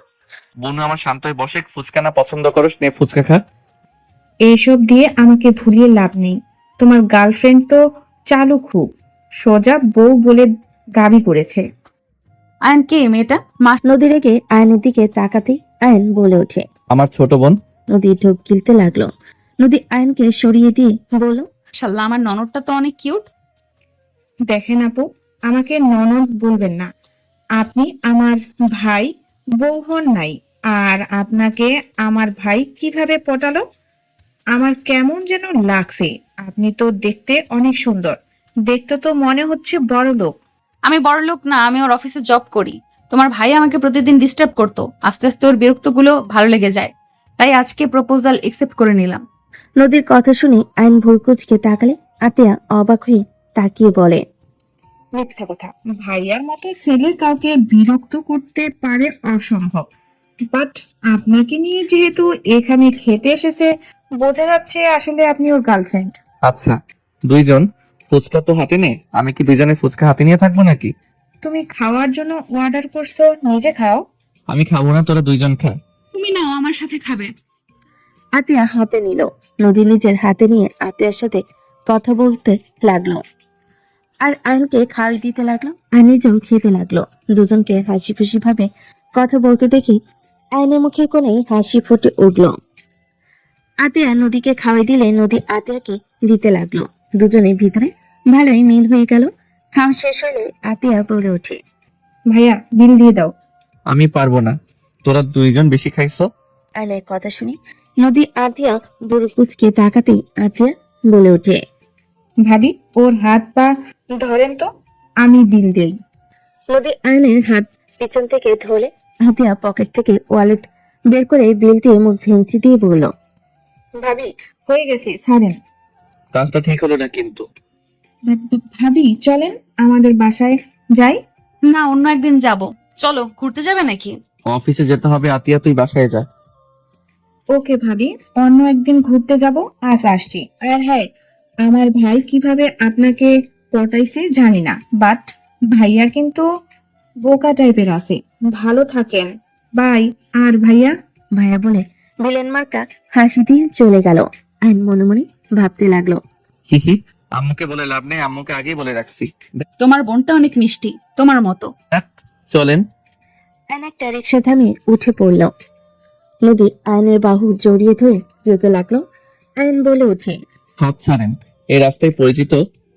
বোন আমার শান্ত হয়ে বসে। ফুচকা না পছন্দ করো, নে ফুচকা খা। এইসব দিয়ে আমাকে ভুলিয়ে লাভ নেই। তোমার গার্লফ্রেন্ড তো চালু খুব, সোজা বউ বলে দাবি করেছে। আয়ান কে মেয়েটা? নদী রেগে আয়নের দিকে তাকাতেই আয়ন বলে ওঠে। আমার ছোট বোন। নদী ঢোক গিলতে লাগলো। নদী আয়নকে সরিয়ে দিয়ে বলল, মাশাআল্লাহ, আমার ননদটা তো অনেক কিউট। দেখেন আপু, আমাকে ননদ বলবেন না। আপনি আমার ভাই, বউ হন নাই। আর আপনাকে আমার ভাই কিভাবে পটালো? আমার কেমন যেন লাগছে। আপনি তো দেখতে অনেক সুন্দর, দেখতে তো মনে হচ্ছে বড় লোক। আমি বড়লোক না, আমি ওর অফিসে জব করি। তোমার ভাই আমাকে প্রতিদিন ডিস্টার্ব করতো, আস্তে আস্তে ওর বিরক্তগুলো ভালো লেগে যায়, তাই আজকে প্রপোজাল একসেপ্ট করে নিলাম। নদীর কথা শুনে আইন ভুরকুচকে তাকালে। আতিয়া অবাক হয়ে তাকিয়ে বলে, মিথ্যা কথা। ভাইয়ার মতো ছেলে কাউকে বিরক্ত করতে পারে অসম্ভব। বাট আপনাকে নিয়ে যেহেতু এখানে খেতে এসেছে, বোঝা যাচ্ছে আসলে আপনি ওর গার্লফ্রেন্ড। আচ্ছা, দুইজন ফুচকা তো হাতে নে। আমি কি দুইজনের ফুচকা হাতে নিয়ে থাকবো নাকি? তুমি খাওয়ার জন্য অর্ডার করছো, নিজে খাও। আমি খাবো না, তোরা দুইজন খা। তুমি নাও, আমার সাথে খাবে। আতিয়া হাতে নিল। নদী নিজের হাতে নিয়ে আতিয়ার সাথে কথা বলতে লাগলো আর আয়নকে খাওয়াই দিতে লাগলো আর নিজেও খেতে লাগলো। দুজনকে হাসি খুশি ভাবে কথা বলতে দেখি আয়নের মুখের কোণে হাসি ফুটে উঠলো। আতিয়া নদীকে খাওয়াই দিলে নদী আতিয়াকে দিতে লাগলো। দুজনের ভিতরে ভালোই মিল হয়ে গেল। খাওয়া শেষ হলে আতিয়া বলে ওঠে, ভাইয়া বিল দিয়ে দাও। আমি পারবো না, তোরা দুইজন বেশি খাইছো। আয়নের কথা শুনে নদী আতিয়া বুড়ো কুচকে তাকাতেই আতিয়া বলে ওঠে, ভাবি ওর হাত পা ধরেন তো, আমি বিল দেই। নদী আয়নের হাত পিছন থেকে ধরে আতিয়া পকেট থেকে ওয়ালেট বের করে বিল দিয়ে মুখ ভেঙচি দিয়ে বলল, ভাবি হয়ে গেছে, ছাড়েন। কাজটা ঠিক হলো না কিন্তু। ভাবি চলেন আমাদের বাসায় যাই। না, অন্য একদিন যাব। চলো, ঘুরতে যাবে নাকি? অফিসে যেতে হবে, আতিয়া তুই বাসায় যা। ওকে ভাবি, অন্য একদিন ঘুরতে যাব, আজ আসছি। আর হ্যাঁ, আমার ভাই কিভাবে আপনাকে পটাইছে জানি না, বাট ভাইয়া কিন্তু বোকা টাইপের আছে। ভালো থাকেন, বাই। আর ভাইয়া? ভাইয়া বলে বিলেন মার্কা হাসি দিয়ে চলে গেল। আইন মনে মনে ভাবতে লাগলো, হি হি, আম্মুকে বলে লাভ নেই, আম্মুকে আগেই বলে রাখছি। তোমার বোনটা অনেক মিষ্টি, তোমার মতো। চলেন। আইন একটা রিক্সা থামিয়ে উঠে পড়ল। নদী আইনের বাহু জড়িয়ে ধরে যেতে লাগলো। আইন বলে ওঠে, হাত ছাড়েন, এই রাস্তায় পরিচিত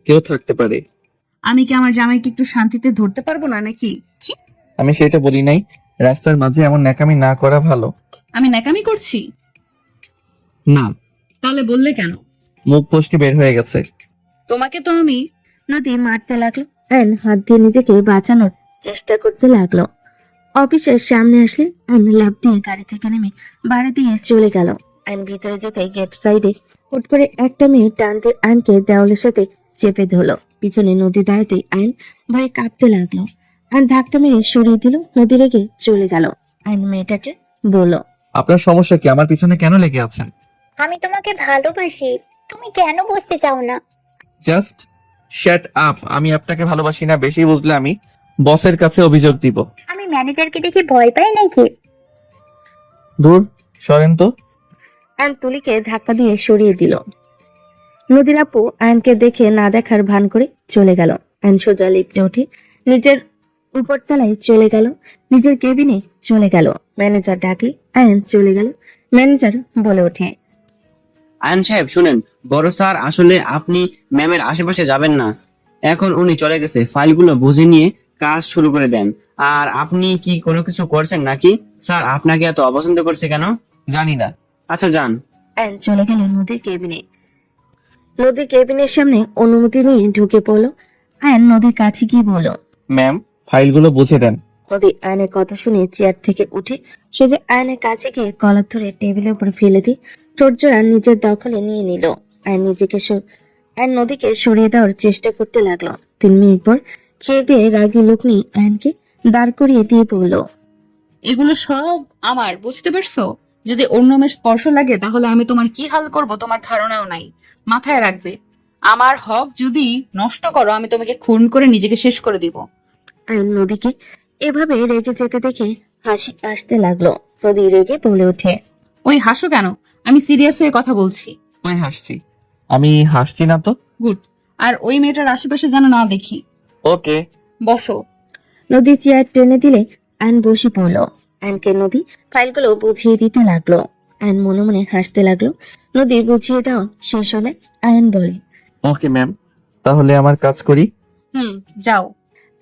কেউ থাকতে পারে। আমি কি আমার জামাইকে একটু শান্তিতে ধরতে পারবো না নাকি? কি? আমি সেটা বলি নাই, রাস্তার মাঝে এমন ন্যাকামি না করা ভালো। আমি ন্যাকামি করছি? না। তাহলে বললে কেন? মুখ ফসকে বের হয়ে গেছে। তোমাকে তো আমি। নদী মারতে লাগলো। আইন হাত দিয়ে নিজেকে বাঁচানোর চেষ্টা করতে লাগলো। অফিসের সামনে আসলে আইন লাফ দিয়ে গাড়ি থেকে নেমে বাড়ি দিয়ে চলে গেল। আইন ভিতরে যেতে গেট সাইডে হুট করে একটা মেয়ে টানতে আইনকে দেওয়ালের সাথে চেপে ধরলো। পিছনে নদী দাঁড়াতেই আইন ভয়ে কাঁপতে লাগলো। আইন ধাক্কা মেরে সরিয়ে দিল। নদী রেগে চলে গেল। আইন মেয়েটাকে বলল, আপনার সমস্যা কি? আমার পিছনে কেন লেগে আছেন? আমি তোমাকে ভালোবাসি, তুমি কেন বুঝতে চাও না? Just shut up. আমি আপনাকে ভালোবাসি না, বেশি বুঝলে আমি বসের কাছে অভিযোগ দিব। আমি ম্যানেজারকে দেখে ভয় পাই নাকি? দূর সরেন তো। আয়ন তুলিকে ধাক্কা দিয়ে সরিয়ে দিল। নদীর আপু আয়নকে দেখে না দেখার ভান করে চলে গেল। আয়ন সোজা লিফটে উঠে নিজের উপরতলায় চলে গেল, নিজের কেবিনে চলে গেল। ম্যানেজার ডাকলে আয়ন চলে গেল। ম্যানেজার বলে ওঠে, আয়ন সাহেব শুনেন, বড় স্যার আসলে আপনি ম্যামের আশেপাশে যাবেন না। এখন উনি চলে গেছে, ফাইলগুলো বুঝে নিয়ে কাজ শুরু করে দেন। আর আপনি কি কোনো কিছু করছেন নাকি? স্যার আপনাকে এত অপছন্দ করছে কেন? জানি না। আচ্ছা যান। আয়ন চলে গেল নদীর কেবিনে। নদীর কেবিনের সামনে অনুমতি নিয়ে ঢুকে পড়লো। আয়ন নদীর কাছে গিয়ে বলল, ম্যাম, ফাইলগুলো বুঝে দেন। নদী আয়নের কথা শুনে চেয়ার থেকে উঠে সোজা আয়নের কাছে গিয়ে কলার ধরে টেবিলের উপর ফেলে দিয়ে ঠোঁটজোড়া নিজের দখলে নিয়ে নিল। আয়ন নদীকে সরিয়ে দেওয়ার চেষ্টা করতে লাগলো। 3 মিনিট পর চেয়ে দিয়ে রাগী লোক নিয়ে আয়নকে দাঁড় করিয়ে দিয়ে বলল, এগুলো সব আমার, বুঝতে পারছো? যদি অন্য মেয়ের স্পর্শ লাগে তাহলে আমি তোমার কি হাল করব তোমার ধারণাও নাই। মাথায় রাখবে, আমার হক যদি নষ্ট করো আমি তোমাকে খুন করে নিজেকে শেষ করে দিব। আয়ন নদীকে এভাবে রেগে যেতে দেখে হাসি আসতে লাগলো। নদী রেগে বলে ওঠে, ওই হাসো কেন? আমি সিরিয়াস হয়ে কথা বলছি। ওই হাসছি? আমি হাসছি না তো। গুড। আর ওই মেয়েটার আশেপাশে যেন না দেখি। ওকে। বসো। নদী চেয়ার টেনে দিলে আয়ন বসে পড়লো। আয়নকে নদী ফাইলগুলো বুঝিয়ে দিতে লাগলো। আয়ন মনে মনে হাসতে লাগলো। নদী বুঝিয়ে দেওয়া শেষ হলে আয়ন বলে, ওকে ম্যাম, তাহলে আমার কাজ করি। যাও।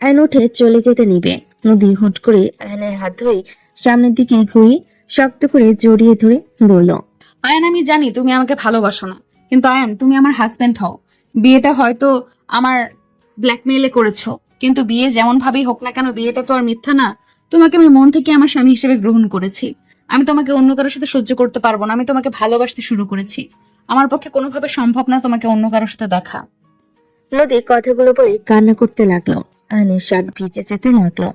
আয়ন উঠে চলে যেতে নিবে। নদী হুট করে আয়নের হাত ধরে সামনের দিকে ঘুরিয়ে শক্ত করে জড়িয়ে ধরে বলল, আয়ান, আমি জানি তুমি আমাকে ভালোবাসো না, কিন্তু আয়ান তুমি আমার হাজবেন্ড হও। বিয়েটা হয়তো আমার ব্ল্যাকমেইলে করেছো, কিন্তু বিয়ে যেমন ভাবেই হোক না কেন, বিয়েটা তো আর মিথ্যা না। তোমাকে আমি মন থেকে আমার স্বামী হিসেবে গ্রহণ করেছি। আমি তোমাকে অন্য কারোর সাথে সহ্য করতে পারবো না। আমি তোমাকে ভালোবাসতে শুরু করেছি। আমার পক্ষে কোনোভাবে সম্ভব না তোমাকে অন্য কারোর সাথে দেখা। নদী কথাগুলো বলে কান্না করতে লাগলো। আয়নের শার্ট ভিজে যেতে লাগলো।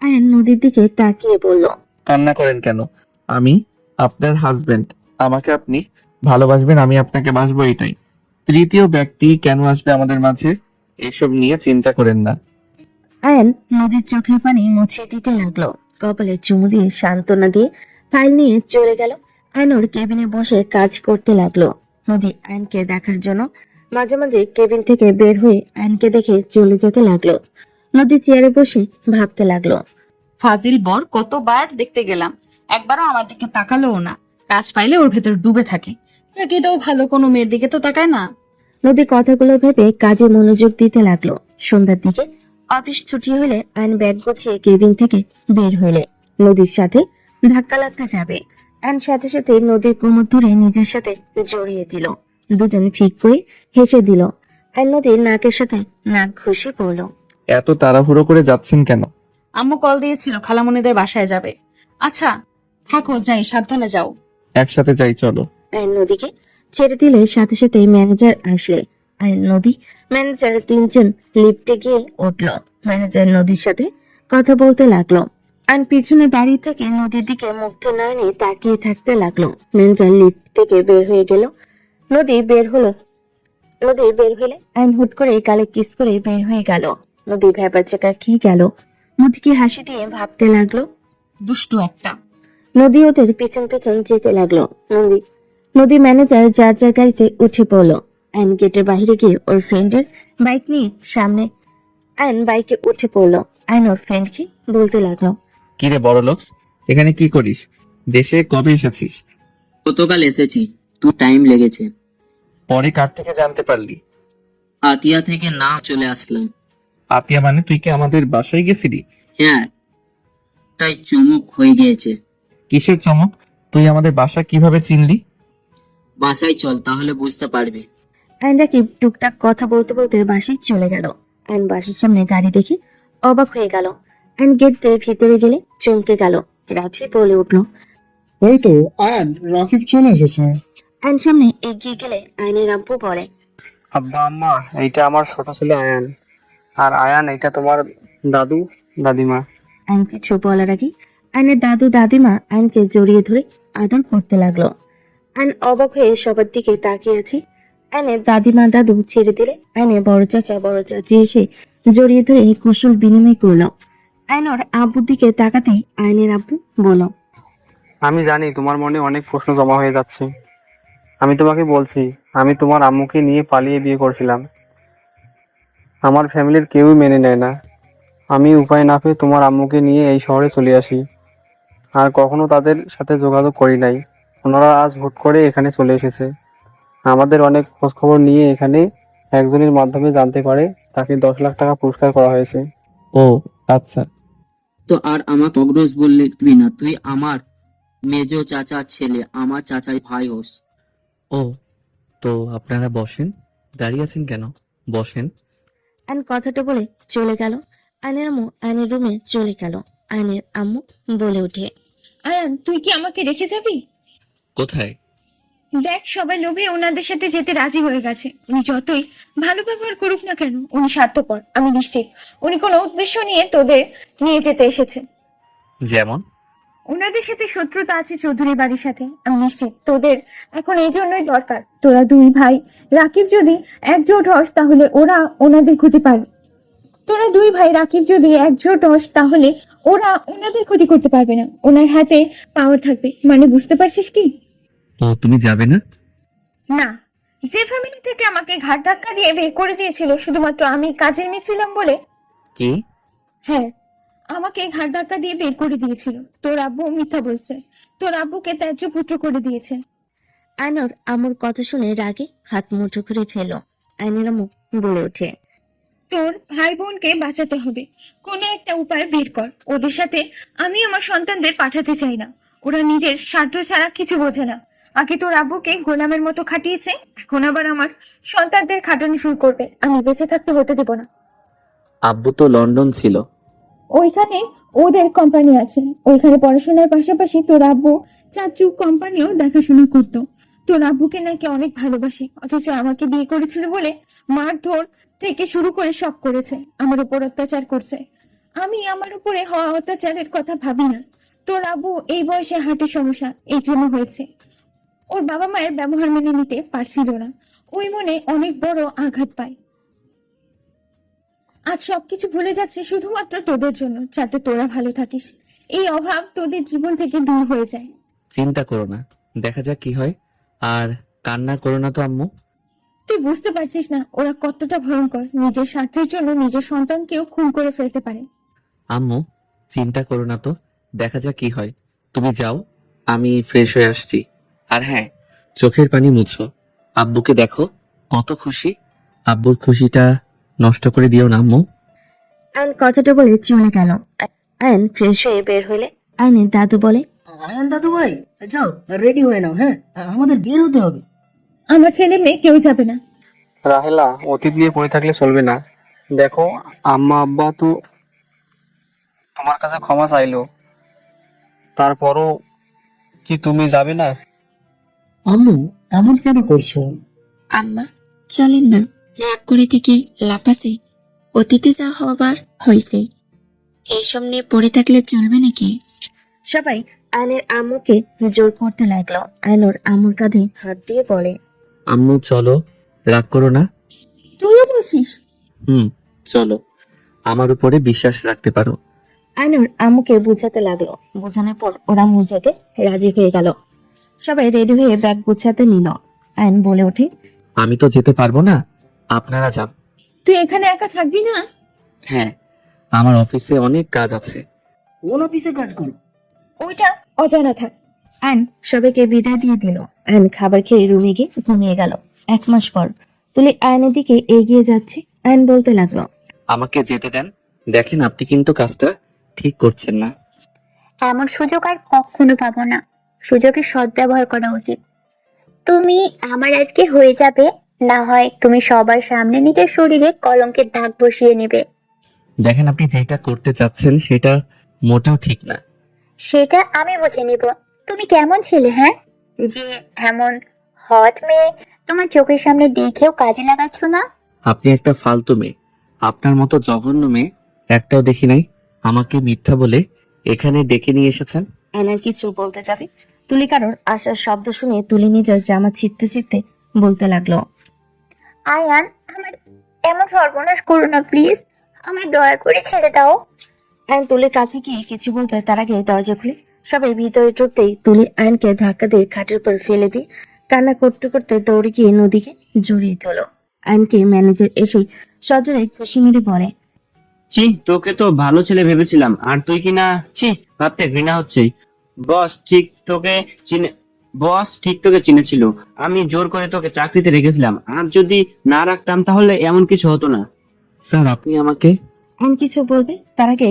আয়ন নদীর দিকে তাকিয়ে বলল, কান্না করেন কেন? আমি আপনার হাজবেন্ড, আমাকে আপনি ভালোবাসবেন, আমি আপনাকে বাসবো, এটাই। তৃতীয় ব্যক্তি কেন আসবে আমাদের মাঝে, এসব নিয়ে চিন্তা করেন না। আয়ন নদীর চোখের পানি মুছিয়ে দিতে লাগলো। কপালে চুমু দিয়ে সান্ত্বনা দিয়ে ফাইল নিয়ে চলে গেল। আয়ন ওর কেবিনে বসে কাজ করতে লাগলো। নদী আয়নকে দেখার জন্য মাঝে মাঝে কেবিন থেকে বের হয়ে আয়নকে দেখে চলে যেতে লাগলো। নদী চেয়ারে বসে ভাবতে লাগলো। ফাজিল বর কতবার দেখতে গেলাম, একবারও আমার দিকে তাকালোও না। কাজ পাইলে ওর ভেতর ডুবে থাকে। তাকে এটাও ভালো, কোনো মেয়ের দিকে তো তাকায় না। নদী কথাগুলো ভেবে কাজে মনোযোগ দিতে লাগলো। সন্ধ্যার দিকে অফিস ছুটি হলে আয়ন ব্যাগ গুছিয়ে কেবিন থেকে বের হইলে নদীর সাথে ধাক্কা লাগতে যাবে। আয়ন সাথে সাথে নদীর কোমর ধরে নিজের সাথে জড়িয়ে দিল। দুজনে ঠিক করে হেসে দিল। আর নদীর নাকের সাথে নাক ঘুষে পড়ল। এত তাড়াহুড়ো করে যাচ্ছেন কেন? আম্মু কল দিয়েছিল, খালামণিদের বাসায় যাবে। আচ্ছা থাকো, যাই, সাবধানে যাও। একসাথে যাই, চলো। আয়ন নদীকে ছেড়ে দিলে সাথে সাথে ম্যানেজার আসলে আয়ন নদী ম্যানেজার 3 জন লিফটে গিয়ে উঠলো। ম্যানেজার নদীর সাথে কথা বলতে লাগলো। আয়ন পিছনে দাঁড়িয়ে থেকে নদীর দিকে মুগ্ধ নয়নে তাকিয়ে থাকতে লাগলো। ম্যানেজার লিফট থেকে বের হয়ে গেল। নদী বের হলে আয়ন হুট করে গালে কিস করে বের হয়ে গেল। নদী ভ্যাবাচ্যাকা কি গেল, মুচকি হাসি দিয়ে ভাবতে লাগলো। দুষ্টু একটা। নদী ওদের পেছন পেছন যেতে লাগলো। নদী ম্যানেজার যার যার গাড়িতে উঠে পড়লো। আয়ন গেটের বাইরে গিয়ে ওর ফ্রেন্ডের বাইক নিয়ে সামনে আয়ন বাইকে উঠে পড়লো। আয়ন ওর ফ্রেন্ডকে বলতে লাগলো, কিরে বড় লোকস, এখানে কি করিস? দেশে কবে এসেছিস? গতকাল এসেছি, তো টাইম লেগেছে। পরে কার থেকে জানতে পারলি? আতিয়া থেকে না চলে আসলাম। আতিয়া মানে তুই কি আমাদের বাসায় গেছিলি? হ্যাঁ, তাই চমক হয়ে গিয়েছে। কিসের চমক? তুই আমাদের বাসা কিভাবে চিনলি? বাসায় চল, তাহলে বুঝতে পারবি। আয়ন রাকিব টুকটাক কথা বলতে বলতে বাসায় চলে গেল। আয়ন বাসার সামনে গাড়ি দেখে অবাক হয়ে গেল। আয়ন গেট দিয়ে ভিতরে গেলে চমকে গেল। রাকিব বলে উঠলো, ওই তো আয়ান, রাকিব চলে এসেছে। আয়ন সামনে এগিয়ে গেলে আয়নের আব্বু বলে, আব্বা আম্মা, এইটা আমার ছোট ছেলে আয়ান, আর আয়ান এটা তোমার দাদু দাদিমা। আয়ন কিছু বলার আগে আয়নের দাদু দাদিমা আয়নকে জড়িয়ে ধরে আদর করতে লাগলো। আইন অবাক হয়ে সবার দিকে তাকিয়ে আছে। আইনের দাদিমা দাদু ছেড়ে দিলে আইনের বড় চাচি এসে জড়িয়ে ধরে কুশল বিনিময় করলো। আইনর আব্বুর দিকে তাকাতেই আইনের আব্বু বলল, আমি জানি তোমার মনে অনেক প্রশ্ন জমা হয়ে যাচ্ছে। আমি তোমাকে বলছি, আমি তোমার আম্মুকে নিয়ে পালিয়ে বিয়ে করছিলাম। আমার ফ্যামিলির কেউই মেনে নেয় না। আমি উপায় না পেয়ে তোমার আম্মুকে নিয়ে এই শহরে চলে আসি, আর কখনো তাদের সাথে যোগাযোগ করি নাই। ওনারা আজ হুট করে এখানে চলে এসেছে। আমাদের অনেক খোঁজ খবর নিয়ে এখানে একজনের মাধ্যমে জানতে পারে তাকে 10 লাখ টাকা পুরস্কার করা হয়েছে। ও আচ্ছা। তো আর আমাকে অগ্রজ বললে তুই না, তুই আমার মেজো চাচার ছেলে, আমার চাচাই ভাই হোস। ও, তো আপনারা বসেন, দাঁড়িয়ে আছেন কেন? বসেন। আইন কথাটা বলে চলে গেল। আইনের আম্মু আইনের রুমে চলে গেল। আইনের আম্মু বলে ওঠে, আয়ান, তুই কি আমাকে রেখে যাবি? কোথায়? দেখ, সবাই লোভে ওনাদের সাথে যেতে রাজি হয়ে গেছে। উনি যতই ভালো ব্যবহার করুক না কেন, উনি স্বার্থপর। আমি নিশ্চিত উনি কোনো উদ্দেশ্য নিয়ে তোদের নিয়ে যেতে এসেছে। যেমন? ওনাদের সাথে শত্রুতা আছে চৌধুরী বাড়ির সাথে। আমি নিশ্চিত তোদের এখন এই জন্যই দরকার। তোরা দুই ভাই রাকিব যদি একজোট হস তাহলে ওরা ওনাদের ক্ষতি পারবে। তোরা দুই ভাই রাকিব যদি একজোট হস তাহলে ওরা ওনাদের ক্ষতি করতে পারবে না। ওনার হাতে পাওয়ার থাকবে, মানে বুঝতে পারছিস কি? তো তুমি যাবে না? না, যে ফ্যামিলি থেকে আমাকে ঘাট ধাক্কা দিয়ে বের করে দিয়েছিল শুধুমাত্র আমি কাজের মেয়ে ছিলাম বলে। কি? হ্যাঁ, আমাকে ঘাট ধাক্কা দিয়ে বের করে দিয়েছিল। তোর আব্বু মিথ্যা বলছে। তোর আব্বুকে ত্যায্য পুত্র করে দিয়েছে। আইনর আম্মুর কথা শুনে রাগে হাত মুঠো করে ফেল। আইনের আম্মু বলে ওঠে, তোর ভাই বোনকে বাঁচাতে হবে, কোনো একটা উপায় বের কর। ওদের সাথে আমি আমার সন্তানদের পাঠাতে চাই না। ওরা নিজের স্বার্থ ছাড়া কিছু বোঝে না। আগে তোর আব্বুকে গোলামের মতো খাটিয়েছে, এখন আবার আমার সন্তানদের খাটানো শুরু করবে। আমি বেঁচে থাকতে হতে দেব না। আব্বু তো লন্ডন ছিল। ওইখানে ওদের কোম্পানি আছে। ওইখানে পড়াশোনার পাশাপাশি তোর আব্বু চাচু কোম্পানিও দেখাশোনা করতো। তোর আব্বুকে নাকি অনেক ভালোবাসে, অথচ আমাকে বিয়ে করেছিল বলে মারধর থেকে শুরু করে সব করেছে। আমার উপর অত্যাচার করছে। আমি আমার উপরে হওয়া অত্যাচারের কথা ভাবি না। তোর আব্বু এই বয়সে হার্টের সমস্যা, এই জন্য হয়েছে। ওর বাবা মায়ের ব্যবহার মেনে নিতে পারছিল না। ওই মনে অনেক বড় আঘাত পায়। আজ সবকিছু ভুলে যাচ্ছে শুধুমাত্র তোদের জন্য, যাতে তোরা ভালো থাকিস। এই অভাব তোদের জীবন থেকে দূর হয়ে যায়। চিন্তা করো না, দেখা যাক কি হয়। আর কান্না করো না তো আম্মু। তুই বুঝতে পারছিস না ওরা কতটা ভয়ঙ্কর। নিজের স্বার্থের জন্য নিজের সন্তানকেও খুন করে ফেলতে পারে। আম্মু চিন্তা করো না তো, দেখা যাক কি হয়। তুমি যাও, আমি ফ্রেশ হয়ে আসছি। আর হ্যাঁ, চোখের পানি মুছো। আব্বুকে দেখো কত খুশি। আব্বুর খুশিটা নষ্ট করে দিও না আম্মু। আইন কথাটা বলে চলে গেল। আইন ফ্রেশ হয়ে বের হলে আইনের দাদু বলে, আয়ান দাদু ভাই, যাও রেডি হয়ে নাও। হ্যাঁ, আমাদের বের হতে হবে। আমার ছেলে মেয়ে কেউ যাবে না। রাহেলা, অতীত নিয়ে পড়ে থাকলে চলবে না। দেখো, আম্মা আব্বা তো তোমার কাছে ক্ষমা চাইলো, তারপরও কি তুমি যাবে না? আম্মু এমন কেন করছো? আম্মা, চলেন না, রাগ করে থেকে লাভ আছে। অতীতে যা হবার হয়েছে, এইসব নিয়ে পড়ে থাকলে চলবে নাকি? সবাই আইনের আম্মুকে জোর করতে লাগলো। আইনুর আম্মুর কাঁধে হাত দিয়ে বলে, আম্মু চলো, রাগ করো না। তুইও বলছিস? চলো, আমার উপরে বিশ্বাস রাখতে পারো। আইনুর আম্মুকে বুঝাতে লাগলো। বোঝানোর পর ওরা যেতে রাজি হয়ে গেল। সবাই রেডি হয়ে ব্যাগ গুছাতে নিল। আইন বলে ওঠে, আমি তো যেতে পারবো না, আপনারা যান। তুই এখানে একা থাকবি না? হ্যাঁ, আমার অফিসে অনেক কাজ আছে। কোন অফিসে কাজ করো? ওইটা অজানা থাক। আইন সবাইকে বিদায় দিয়ে দিল। আইন খাবার খেয়ে রুমে গিয়ে ঘুমিয়ে গেল। 1 মাস পর তুলি আইনের দিকে এগিয়ে যাচ্ছে। আইন বলতে লাগলো, আমাকে যেতে দেন। দেখেন, আপনি কিন্তু কাজটা ঠিক করছেন না। এমন সুযোগ আর কখনো পাবো না। সুযোগের সদ্ব্যবহার করা উচিত। তুমি আমার আজকে হয়ে যাবে, না হয় তুমি সবার সামনে নিজের শরীরে কলঙ্কের দাগ বসিয়ে নেবে। দেখেন, আপনি যেটা করতে চাচ্ছেন সেটা মোটেও ঠিক না। সেটা আমি বুঝে নিব। তুমি কেমন ছেলে, হ্যাঁ, যে এমন হট মেয়ে তোমার চোখের সামনে দেখেও কাজে লাগাচ্ছ না? আপনি একটা ফালতু মেয়ে। আপনার মতো জঘন্য মেয়ে একটাও দেখি নাই। আমাকে মিথ্যা বলে এখানে ডেকে নিয়ে এসেছেন। আয়নার কিছু বলতে যাবে তুলি কারোর আসার শব্দ শুনে তুলি নিজের জামা ছিঁড়তে ছিঁড়তে বলতে লাগলো, আয়ান, আমার এমন সর্বনাশ করো না প্লিজ, আমায় দয়া করে ছেড়ে দাও। আয়ন তুলির কাছে গিয়ে কিছু বলতে তার আগে দরজা খুলে সবাই ভিতরে ঢুকতেই তুলি আয়নকে ধাক্কা দিয়ে খাটের উপর ফেলে দিয়ে কান্না করতে করতে দৌড়ে গিয়ে নদীকে জড়িয়ে তোলো। আয়নকে ম্যানেজার এসে সজরে খুশি মেরে বলে, ছি, তোকে তো ভালো ছেলে ভেবেছিলাম, আর তুই কি না, ছি, ভাবতে ঘৃণা হচ্ছে। বস ঠিক তোকে চিনে বস ঠিক তোকে চিনেছিল। আমি জোর করে তোকে চাকরিতে রেখেছিলাম, আর যদি না রাখতাম তাহলে এমন কিছু হতো না। স্যার আপনি আমাকে আয়ন কিছু বলবে তার আগে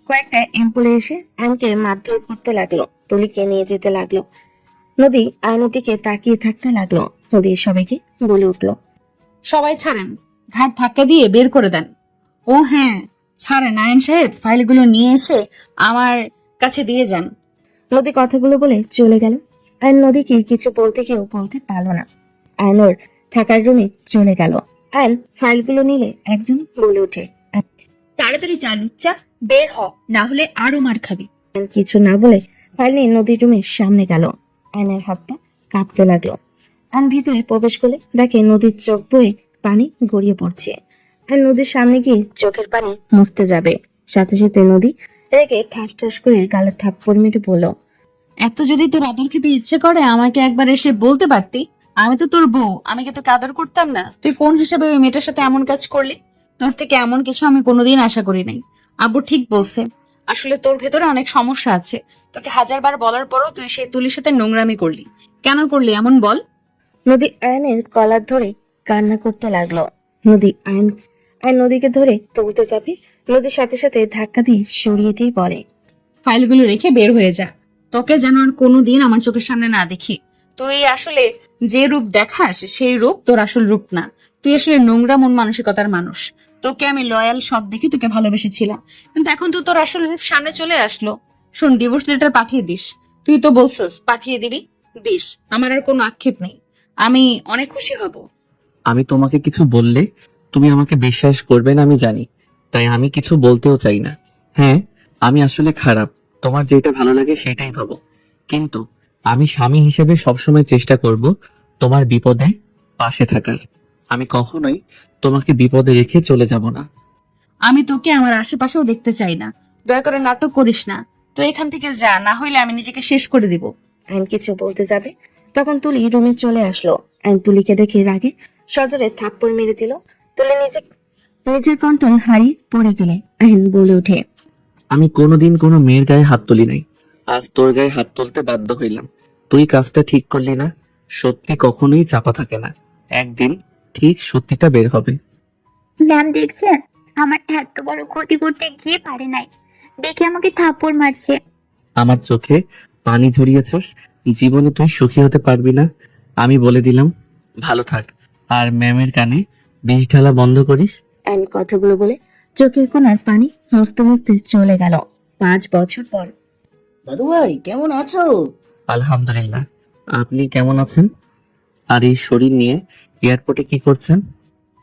কয়েকটা এমপ্লয়ি এসে আয়নকে মারধর করতে লাগলো, তুলিকে নিয়ে যেতে লাগলো। নদী আয়নের দিকে তাকিয়ে থাকতে লাগলো। নদী সবাইকে বলে উঠলো, সবাই ছাড়েন, ঘাট ধাক্কা দিয়ে বের করে দেন। ও হ্যাঁ, ছাড়েন আয়ন সাহেব, ফাইলগুলো নিয়ে এসে আমার কাছে দিয়ে যান। নদী কথাগুলো বলে চলে গেল। আয়ন নদীকে কিছু বলতে গিয়েও বলতে পারলো না। আয়ন ওর থাকার রুমে চলে গেল। আয়ন ফাইলগুলো নিলে একজন বলে ওঠে, তাড়াতাড়ি যা লুচ্চা, বের হ, না হলে আরো মার খাবি। আয়ন কিছু না বলে ফাইল নিয়ে নদীর রুমের সামনে গেল। আয়নের হাতটা কাঁপতে লাগলো। আয়ন ভিতরে প্রবেশ করলে দেখে নদীর চোখ বয়ে পানি গড়িয়ে পড়ছে। আয়ন নদীর সামনে গিয়ে চোখের পানি মুছতে যাবে, সাথে সাথে নদী রেগে ঠাস ঠাস করে গালে থাপ্পড় মেরে বলল, এত যদি তোর আদর খেতে ইচ্ছে করে আমাকে একবার এসে বলতে পারতি। আমি তো তোর বউ, আমি কি তোকে আদর করতাম না? তুই কোন হিসাবে ওই মেয়েটার সাথে এমন কাজ করলি? তোর থেকে এমন কিছু আমি কোনোদিন আশা করি নাই। আব্বু ঠিক বলছে, আসলে তোর ভেতরে অনেক সমস্যা আছে। তোকে হাজারবার বলার পরও তুই সেই তুলির সাথে নোংরামি করলি। কেন করলি এমন বল? নদী আয়নের কলার ধরে কান্না করতে লাগলো। আয়ন নদীকে ধরে তুলতে যাবে, নদীর সাথে সাথে ধাক্কা দিয়ে সরিয়ে দিয়ে বলে, ফাইলগুলো রেখে বের হয়ে যা। তোকে যেন আর কোনোদিন আমার চোখের সামনে না দেখি। তুই আসলে যে রূপ দেখাস সেই রূপ তোর আসল রূপ না। তুই আসলে নোংরা মন মানসিকতার মানুষ। তোকে আমি লয়াল সৎ দেখি তোকে ভালোবেসেছিলাম, কিন্তু এখন তো তোর আসল রূপ সামনে চলে আসলো। শোন, ডিভোর্স লেটার পাঠিয়ে দিস। তুই তো বলছিস পাঠিয়ে দিবি, দিস। আমার আর কোনো আক্ষেপ নেই, আমি অনেক খুশি হব। আমি তোমাকে কিছু বললে তুমি আমাকে বিশ্বাস করবে না আমি জানি, তাই আমি কিছু বলতেও চাই না। হ্যাঁ, আমি আসলে খারাপ, তোমার যেটা ভালো লাগে সেটাই ভাবো, কিন্তু আমি স্বামী হিসেবে সবসময় চেষ্টা করব তোমার বিপদে পাশে থাকার। আমি কখনোই তোমাকে বিপদে রেখে চলে যাব না। আমি তোকে আমার আশেপাশেও দেখতে চাই না। দয়া করে নাটক করিস না। তো এখান থেকে যা, না হইলে আমি নিজেকে শেষ করে দিব। আয়ন কিছু বলতে যাবে, তখন তুলি রুমে চলে আসলো। আয়ন তুলিকে দেখে রাগে সজরে থাপ্পড় মেরে দিল। তুলি নিজের কন্ট্রোল হারিয়ে পড়ে গেলে আয়ন বলে ওঠে, আমি কোনোদিন কোনো মেয়ের গায়ে হাত তুলি নাই, আজ তোর গায়ে হাত তুলতে বাধ্য হইলাম। তুই কাজটা ঠিক করলি না। সত্যি কখনোই চাপা থাকে না, একদিন ঠিক সত্যিটা বের হবে। ম্যাম দেখছেন, আমার এত বড় ক্ষতি করতে গিয়ে পারে নাই, দেখে আমাকে থাপ্পড় মারছে। আমার চোখে পানি ঝরিয়েছস, জীবনে তুই সুখী হতে পারবি না। আমি বলে দিলাম, ভালো থাক, আর ম্যামের কানে বিষ ঢালা বন্ধ করিস। আয়ন কথাগুলো বলে চোখের কোণার পানি মুছতে মুছতে চলে গেল। 5 বছর পর। দাদু ভাই কেমন আছো? আলহামদুলিল্লাহ, আপনি কেমন আছেন? আর এই শরীর নিয়ে এয়ারপোর্টে কি করছেন?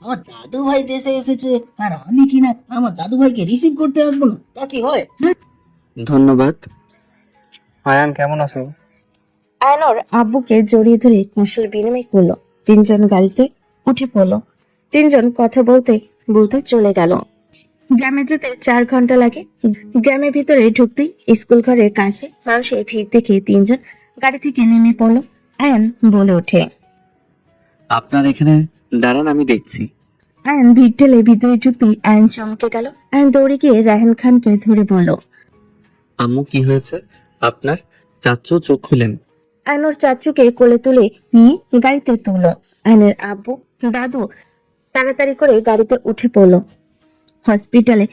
আমার দাদু ভাই দেশে এসেছে, আর আমি কিনা আমার দাদু ভাইকে রিসিভ করতে আসবো না, তা কি হয়? ধন্যবাদ। আয়ান কেমন আছো? আয়নর আব্বুকে জড়িয়ে ধরে কুশল বিনিময় করলো। 3 জন গাড়িতে উঠে পড়লো। 3 জন কথা বলতে বলতে চলে গেল। গ্রামে যেতে 4 ঘন্টা লাগে। গ্রামের ভিতরে ঢুকতেই স্কুল ঘরের কাছে মানুষের ভিড় দেখে 3 জন গাড়ি থেকে নেমে পড়লো। আয়ন বলে ওঠে, আপনার এখানে দাঁড়ান, আমি দেখছি। আয়ন ভিড় ঠেলে ভিতরে ঢুকতেই আয়ন চমকে গেল। আয়ন দৌড়ে গিয়ে রায়হান খানকে ধরে বলল, আম্মু কি হয়েছে আপনার? চাচু চোখ খুলেন। আয়নর চাচুকে কোলে তুলে নিয়ে গাড়িতে তুললো। আয়নের আব্বু দাদু তাড়াতাড়ি করে গাড়িতে উঠে পড়লো। হসপিটালে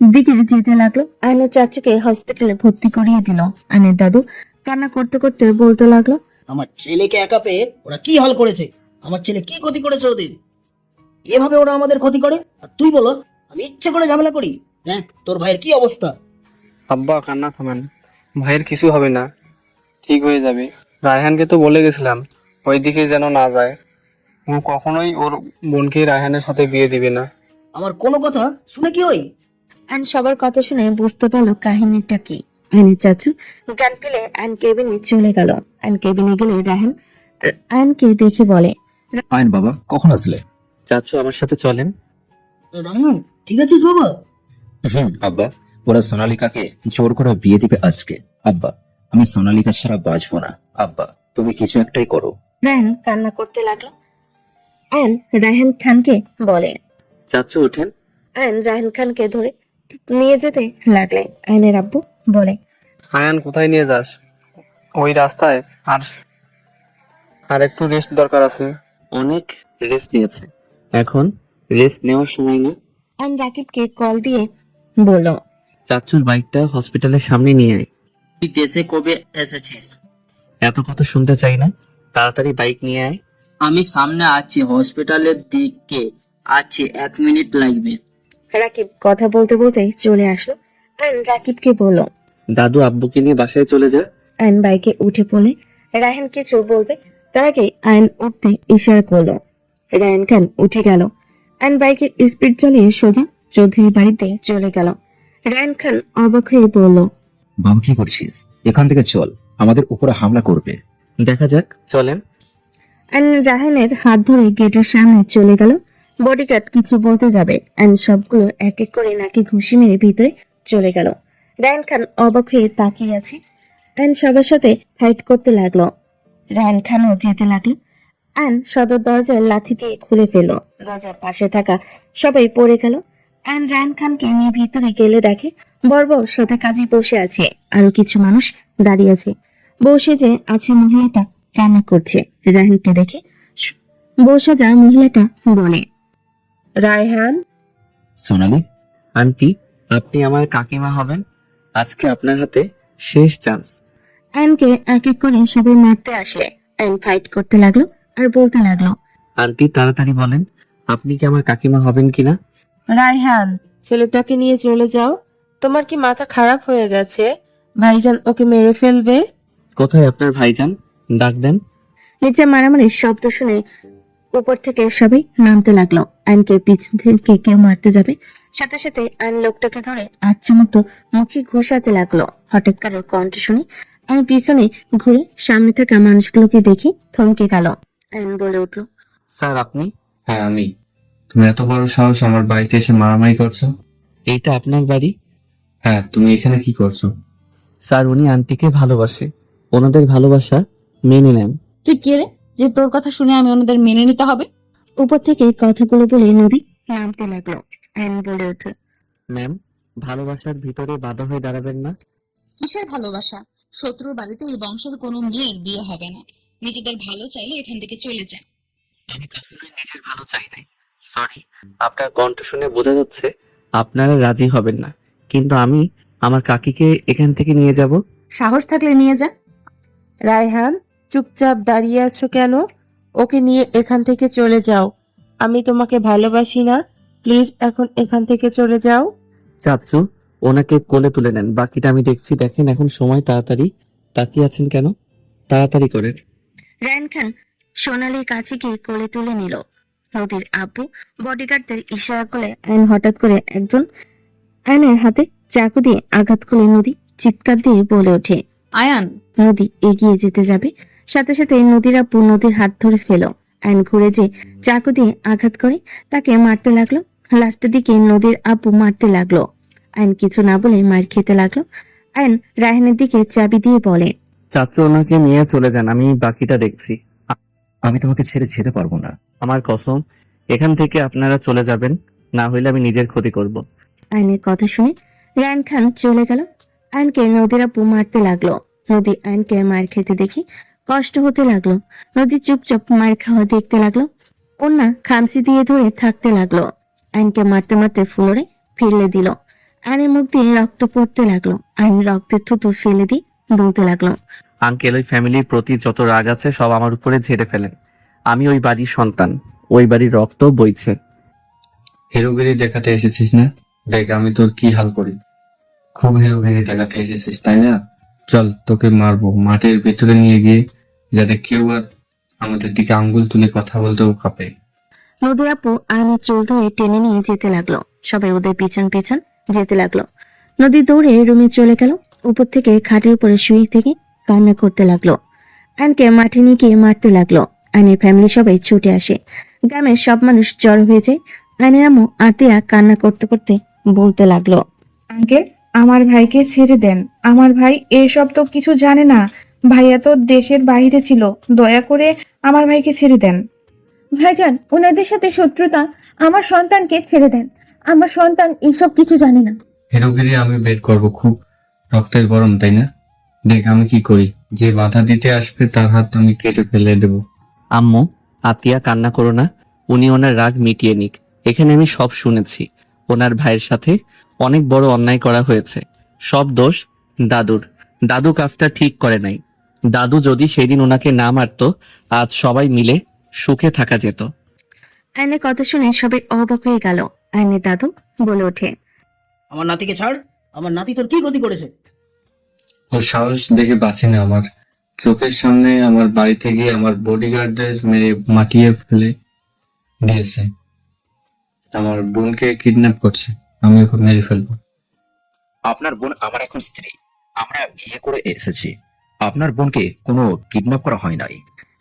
দিকে যেতে লাগলো। আয়নের চাচুকে হসপিটালে ভর্তি করিয়ে দিল। আয়নের দাদু কান্না করতে করতে বলতে লাগলো, আমার ছেলেকে একা পেয়ে ওরা কি হাল করেছে? আমার ছেলে কি ক্ষতি করেছে ওদের? এভাবে ওরা আমাদের ক্ষতি করে, আর তুই বলস আমি ইচ্ছে করে ঝামেলা করি? দেখ তোর ভাইয়ের কি অবস্থা। আব্বা কান্না থামান, ভাইয়ের কিছু হবে না, ঠিক হয়ে যাবে। রায়হানকে তো বলে গেছিলাম ওইদিকে যেন না যায়, ও কখনোই ওর বোনকে রায়হানের সাথে বিয়ে দিবে না। আমার কোনো কথা শুনে কি হই? আয়ন সবার কথা শুনে বুঝতে পারলো কাহিনীটা কি। আয়নের চাচু গান ফেলে আয়ন কেবিনে চলে গেল। আয়ন কেবিনে গেলে রায়হান আয়নকে দেখে বলে, আয়ন বাবা কখন আসলে? চাচু আমার সাথে চলেন। রায়হান, ঠিক আছিস বাবা? আব্বা, ওরা সোনালিকাকে জোর করে বিয়ে দিবে আজকে। আব্বা, আমি সোনালিকা ছাড়া বাঁচবো না। আব্বা, তুমি কিছু একটাই করো। রায়হান কান্না করতে লাগলো। আয়ন রায়হান খানকে বলে। চাচু ওঠেন। আয়ন রায়হান খানকে ধরে নিয়ে যেতে লাগলে। আয়নের আব্বু বলে, আয়ান, কোথায় নিয়ে যাস? ওই রাস্তায় আর আর একটু রেস্ট দরকার আছে। অনেক রেস্ট নিয়েছে, এখন রেস্ট নেওয়ার সময় না। আয়ন রাকিবকে কল দিয়ে বলল, চাচুর বাইকটা হসপিটালের সামনে নিয়ে আয়। তুই দেশে কবে এসেছিস? এত কথা শুনতে চাই না, তাড়াতাড়ি বাইক নিয়ে আয়। আমি সামনে আছি, হসপিটালের দিকে আছি, 1 মিনিট লাগবে। রাকিব কথা বলতে বলতে চলে আসলো। আয়ন রাকিবকে বলল, দাদু আব্বুকে নিয়ে বাসায় চলে যা। আয়ন বাইকে উঠে পড়লে রায়হান কিছু বলবে, তার আগে আয়ন উঠতে ইশারা করলো। রায়হান খান উঠে গেল। আয়ন বাইকের স্পিড চালিয়ে সোজা চৌধুরী বাড়িতে চলে গেল। রায়হান খান অবাক হয়ে বলল, বাবা কি করছিস? এখান থেকে চল, আমাদের উপরে হামলা করবে। দেখা যাক, চলেন। আয়ন রায়হানের হাত ধরে গেটের সামনে চলে গেল। বডিগার্ড কিছু বলতে যাবে, আয়ন সবগুলো এক এক করে নাকি ঘুষি মেরে ভিতরে চলে গেল। রায়হান খান অবাক হয়ে তাকিয়ে আছে। আয়ন সবার সাথে ফাইট করতে লাগলো। রায়হান খানও যেতে লাগলো। আয়ন সদর দরজার লাথি দিয়ে খুলে ফেলল। দরজার পাশে থাকা সবাই পড়ে গেল। আয়ন রায়হান খানকে নিয়ে ভিতরে গেলে দেখে বড় বড় সাদা কাজী বসে আছে, আরো কিছু মানুষ দাঁড়িয়ে আছে। বসে যে আছে মহিলাটা কান্না করছে। রায়হানকে দেখে বসে যা মহিলাটা বলে, রায়হান, সোনালি, আন্টি, আপনি আমার কাকিমা হবেন। আজকে আপনার হাতে শেষ চান্স। আয়নকে এক এক করে সবাই মারতে আসে। আয়ন ফাইট করতে লাগলো আর বলতে লাগলো, আন্টি তাড়াতাড়ি বলেন, আপনি কি আমার কাকিমা হবেন কিনা? রায়হান, ছেলেটাকে নিয়ে চলে যাও। তোমার কি মাথা খারাপ হয়ে গেছে? ভাইজান ওকে মেরে ফেলবে। কোথায় আপনার ভাইজান? ডাক দেন। নিচে মারামারির শব্দ শুনে উপর থেকে সবাই নামতে লাগলো। আয়নকে পিছন থেকে কেউ মারতে যাবে, সাথে সাথে আয়ন লোকটাকে ধরে আচ্ছা মতো মুখে ঘুষাতে লাগলো। হঠাৎ কারোর কণ্ঠ শুনে আয়ন পিছনে ঘুরে সামনে থাকা মানুষগুলোকে দেখে থমকে গেল। আয়ন বলে উঠল, স্যার আপনি? হ্যাঁ আমি। তুমি এত বড় সাহস আমার বাড়িতে এসে মারামারি করছো? এইটা আপনার বাড়ি? হ্যাঁ, তুমি এখানে কি করছো? স্যার উনি আন্টিকে ভালোবাসে, ওনাদের ভালোবাসা মেনে নেন। তুই কে রে যে তোর কথা শুনে আমি ওনাদের মেনে নিতে হবে? উপর থেকে কথাগুলো বলে নদী নামতে লাগলো। আয়ন বলে উঠল, ম্যাম, ভালোবাসার ভিতরে বাধা হয়ে দাঁড়াবেন না। কিসের ভালোবাসা? শত্রুর বাড়িতে এই বংশের কোনো মেয়ের বিয়ে হবে না। নিজেদের ভালো চাইলে এখান থেকে চলে যায়। আমি কখনোই নিজের ভালো চাই নাই। সরি, আপনার কণ্ঠ শুনে বোঝা যাচ্ছে আপনারা রাজি হবেন না, কিন্তু আমি আমার কাকিকে এখান থেকে নিয়ে যাব। সাহস থাকলে নিয়ে যা। রায়হান, চুপচাপ দাঁড়িয়ে আছো কেন? ওকে নিয়ে এখান থেকে চলে যাও। আমি তোমাকে ভালোবাসি না, প্লিজ এখন এখান থেকে চলে যাও। চাচু, ওনাকে কোলে তুলে নেন, বাকিটা আমি দেখছি। দেখেন এখন সময়, তাড়াতাড়ি। তাকিয়ে আছেন কেন? তাড়াতাড়ি করেন। রায়হান খান সোনালির কাছে গিয়ে কোলে তুলে নিল। নদীর আব্বু বডিগার্ডদের ইশারা করলে আয়ন হঠাৎ করে একজন আয়নের হাতে চাকু দিয়ে আঘাত করলে নদী চিৎকার দিয়ে বলে ওঠে, আয়ান। নদী এগিয়ে যেতে যাবে, সাথে সাথে নদীর আব্বু নদীর হাত ধরে ফেলো। আয়ন ঘুরে যে চাকু দিয়ে আঘাত করে তাকে মারতে লাগলো। লাস্টের দিকে নদীর আব্বু মারতে লাগলো। আয়ন কিছু না বলে মার খেতে লাগলো। আয়ন রায়হানের দিকে চাবি দিয়ে বলে, চাচু ওনাকে নিয়ে চলে যান, আমি বাকিটা দেখছি। আমি তোমাকে ছেড়ে যেতে পারবো না। আমার কসম, এখান থেকে আপনারা চলে যাবেন, না হইলে আমি নিজের ক্ষতি করব। আয়নের কথা শুনে রায়হান খান চলে গেল। আয়নকে নদীর আব্বু মারতে লাগলো। নদী আয়নকে মার খেতে দেখে কষ্ট হতে লাগলো। নদী চুপচাপ মার খাওয়া দেখতে লাগলো। অন্যা খামচি দিয়ে ধরে থাকতে লাগলো। আয়নকে মারতে মারতে ফ্লোরে ফেলে দিল। আয়নের মুখ দিয়ে রক্ত পড়তে লাগলো। আয়ন রক্তের থুতু ফেলে দিয়ে বলতে লাগলো, আঙ্কেল, ওই ফ্যামিলির প্রতি যত রাগ আছে সব আমার উপরে ঝেড়ে ফেলেন। আমি ওই বাড়ির সন্তান, ওই বাড়ির রক্ত বইছে। হিরোগিরি দেখাতে এসেছিস না? দেখ আমি তোর কি হাল করি। খুব হিরোগিরি দেখাতে এসেছিস তাই না? চল, তোকে মারবো মাঠের ভেতরে নিয়ে গিয়ে, যাতে কেউ আর আমাদের দিকে আঙ্গুল তুলে কথা বলতেও কাঁপে। নদী আপু আয়নের চুল ধরে টেনে নিয়ে যেতে লাগলো। সবাই ওদের পিছন পিছন যেতে লাগলো। নদী দৌড়ে রুমে চলে গেল। উপর থেকে খাটের উপরে শুয়ে থেকে কান্না করতে লাগলো। আয়নকে মাঠে নিয়ে গিয়ে মারতে লাগলো। আয়নের ফ্যামিলি সবাই ছুটে আসে। গ্রামের সব মানুষ জড়ো হয়ে যায়। আয়নের আম্মু আতিয়া কান্না করতে করতে বলতে লাগলো, আঙ্কেল, আমার ভাইকে ছেড়ে দেন। আমার ভাই এসব তো কিছু জানে না। ভাইয়া তো দেশের বাইরে ছিল। দয়া করে আমার ভাইকে ছেড়ে দেন। ভাইজান, ওনাদের সাথে শত্রুতা, আমার সন্তানকে ছেড়ে দেন। আমার সন্তান এইসব কিছু জানে না। হিরোগিরি আমি বের করব, খুব রক্তের গরম তাই না? দেখ আমি কি করি, যে বাধা দিতে আসবে তার হাত আমি কেটে ফেলে দেব। আম্মু, আতিয়া কান্না করো না। উনি ওনার রাগ মিটিয়ে নিক। এখানে আমি সব শুনেছি। ওনার ভাইয়ের সাথে অনেক বড় অন্যায় করা হয়েছে। সব দোষ দাদুর। দাদু কাজটা ঠিক করে নাই। দাদু যদি সেদিন ওনাকে না মারতো, আজ সবাই মিলে সুখে থাকা যেত। আয়নের কথা শুনে সবাই অবাক হয়ে গেল। আয়নের দাদু বলে ওঠে, আমার নাতিকে ছাড়। আমার নাতি তোর কি ক্ষতি করেছে? ওর সাহস দেখে বাঁচি না। আমার চোখের সামনে আমার বাড়ি থেকে আমার বডিগার্ডদের মেরে মাটিয়ে ফেলে দিয়েছে। আমার বোনকে কিডন্যাপ করছে। আমি ওকে মেরে ফেলবো। আপনার বোন আমার এখন স্ত্রী। আমরা বিয়ে করে এসেছি। আপনার বোনকে কোনো কিডন্যাপ করা হয় নাই।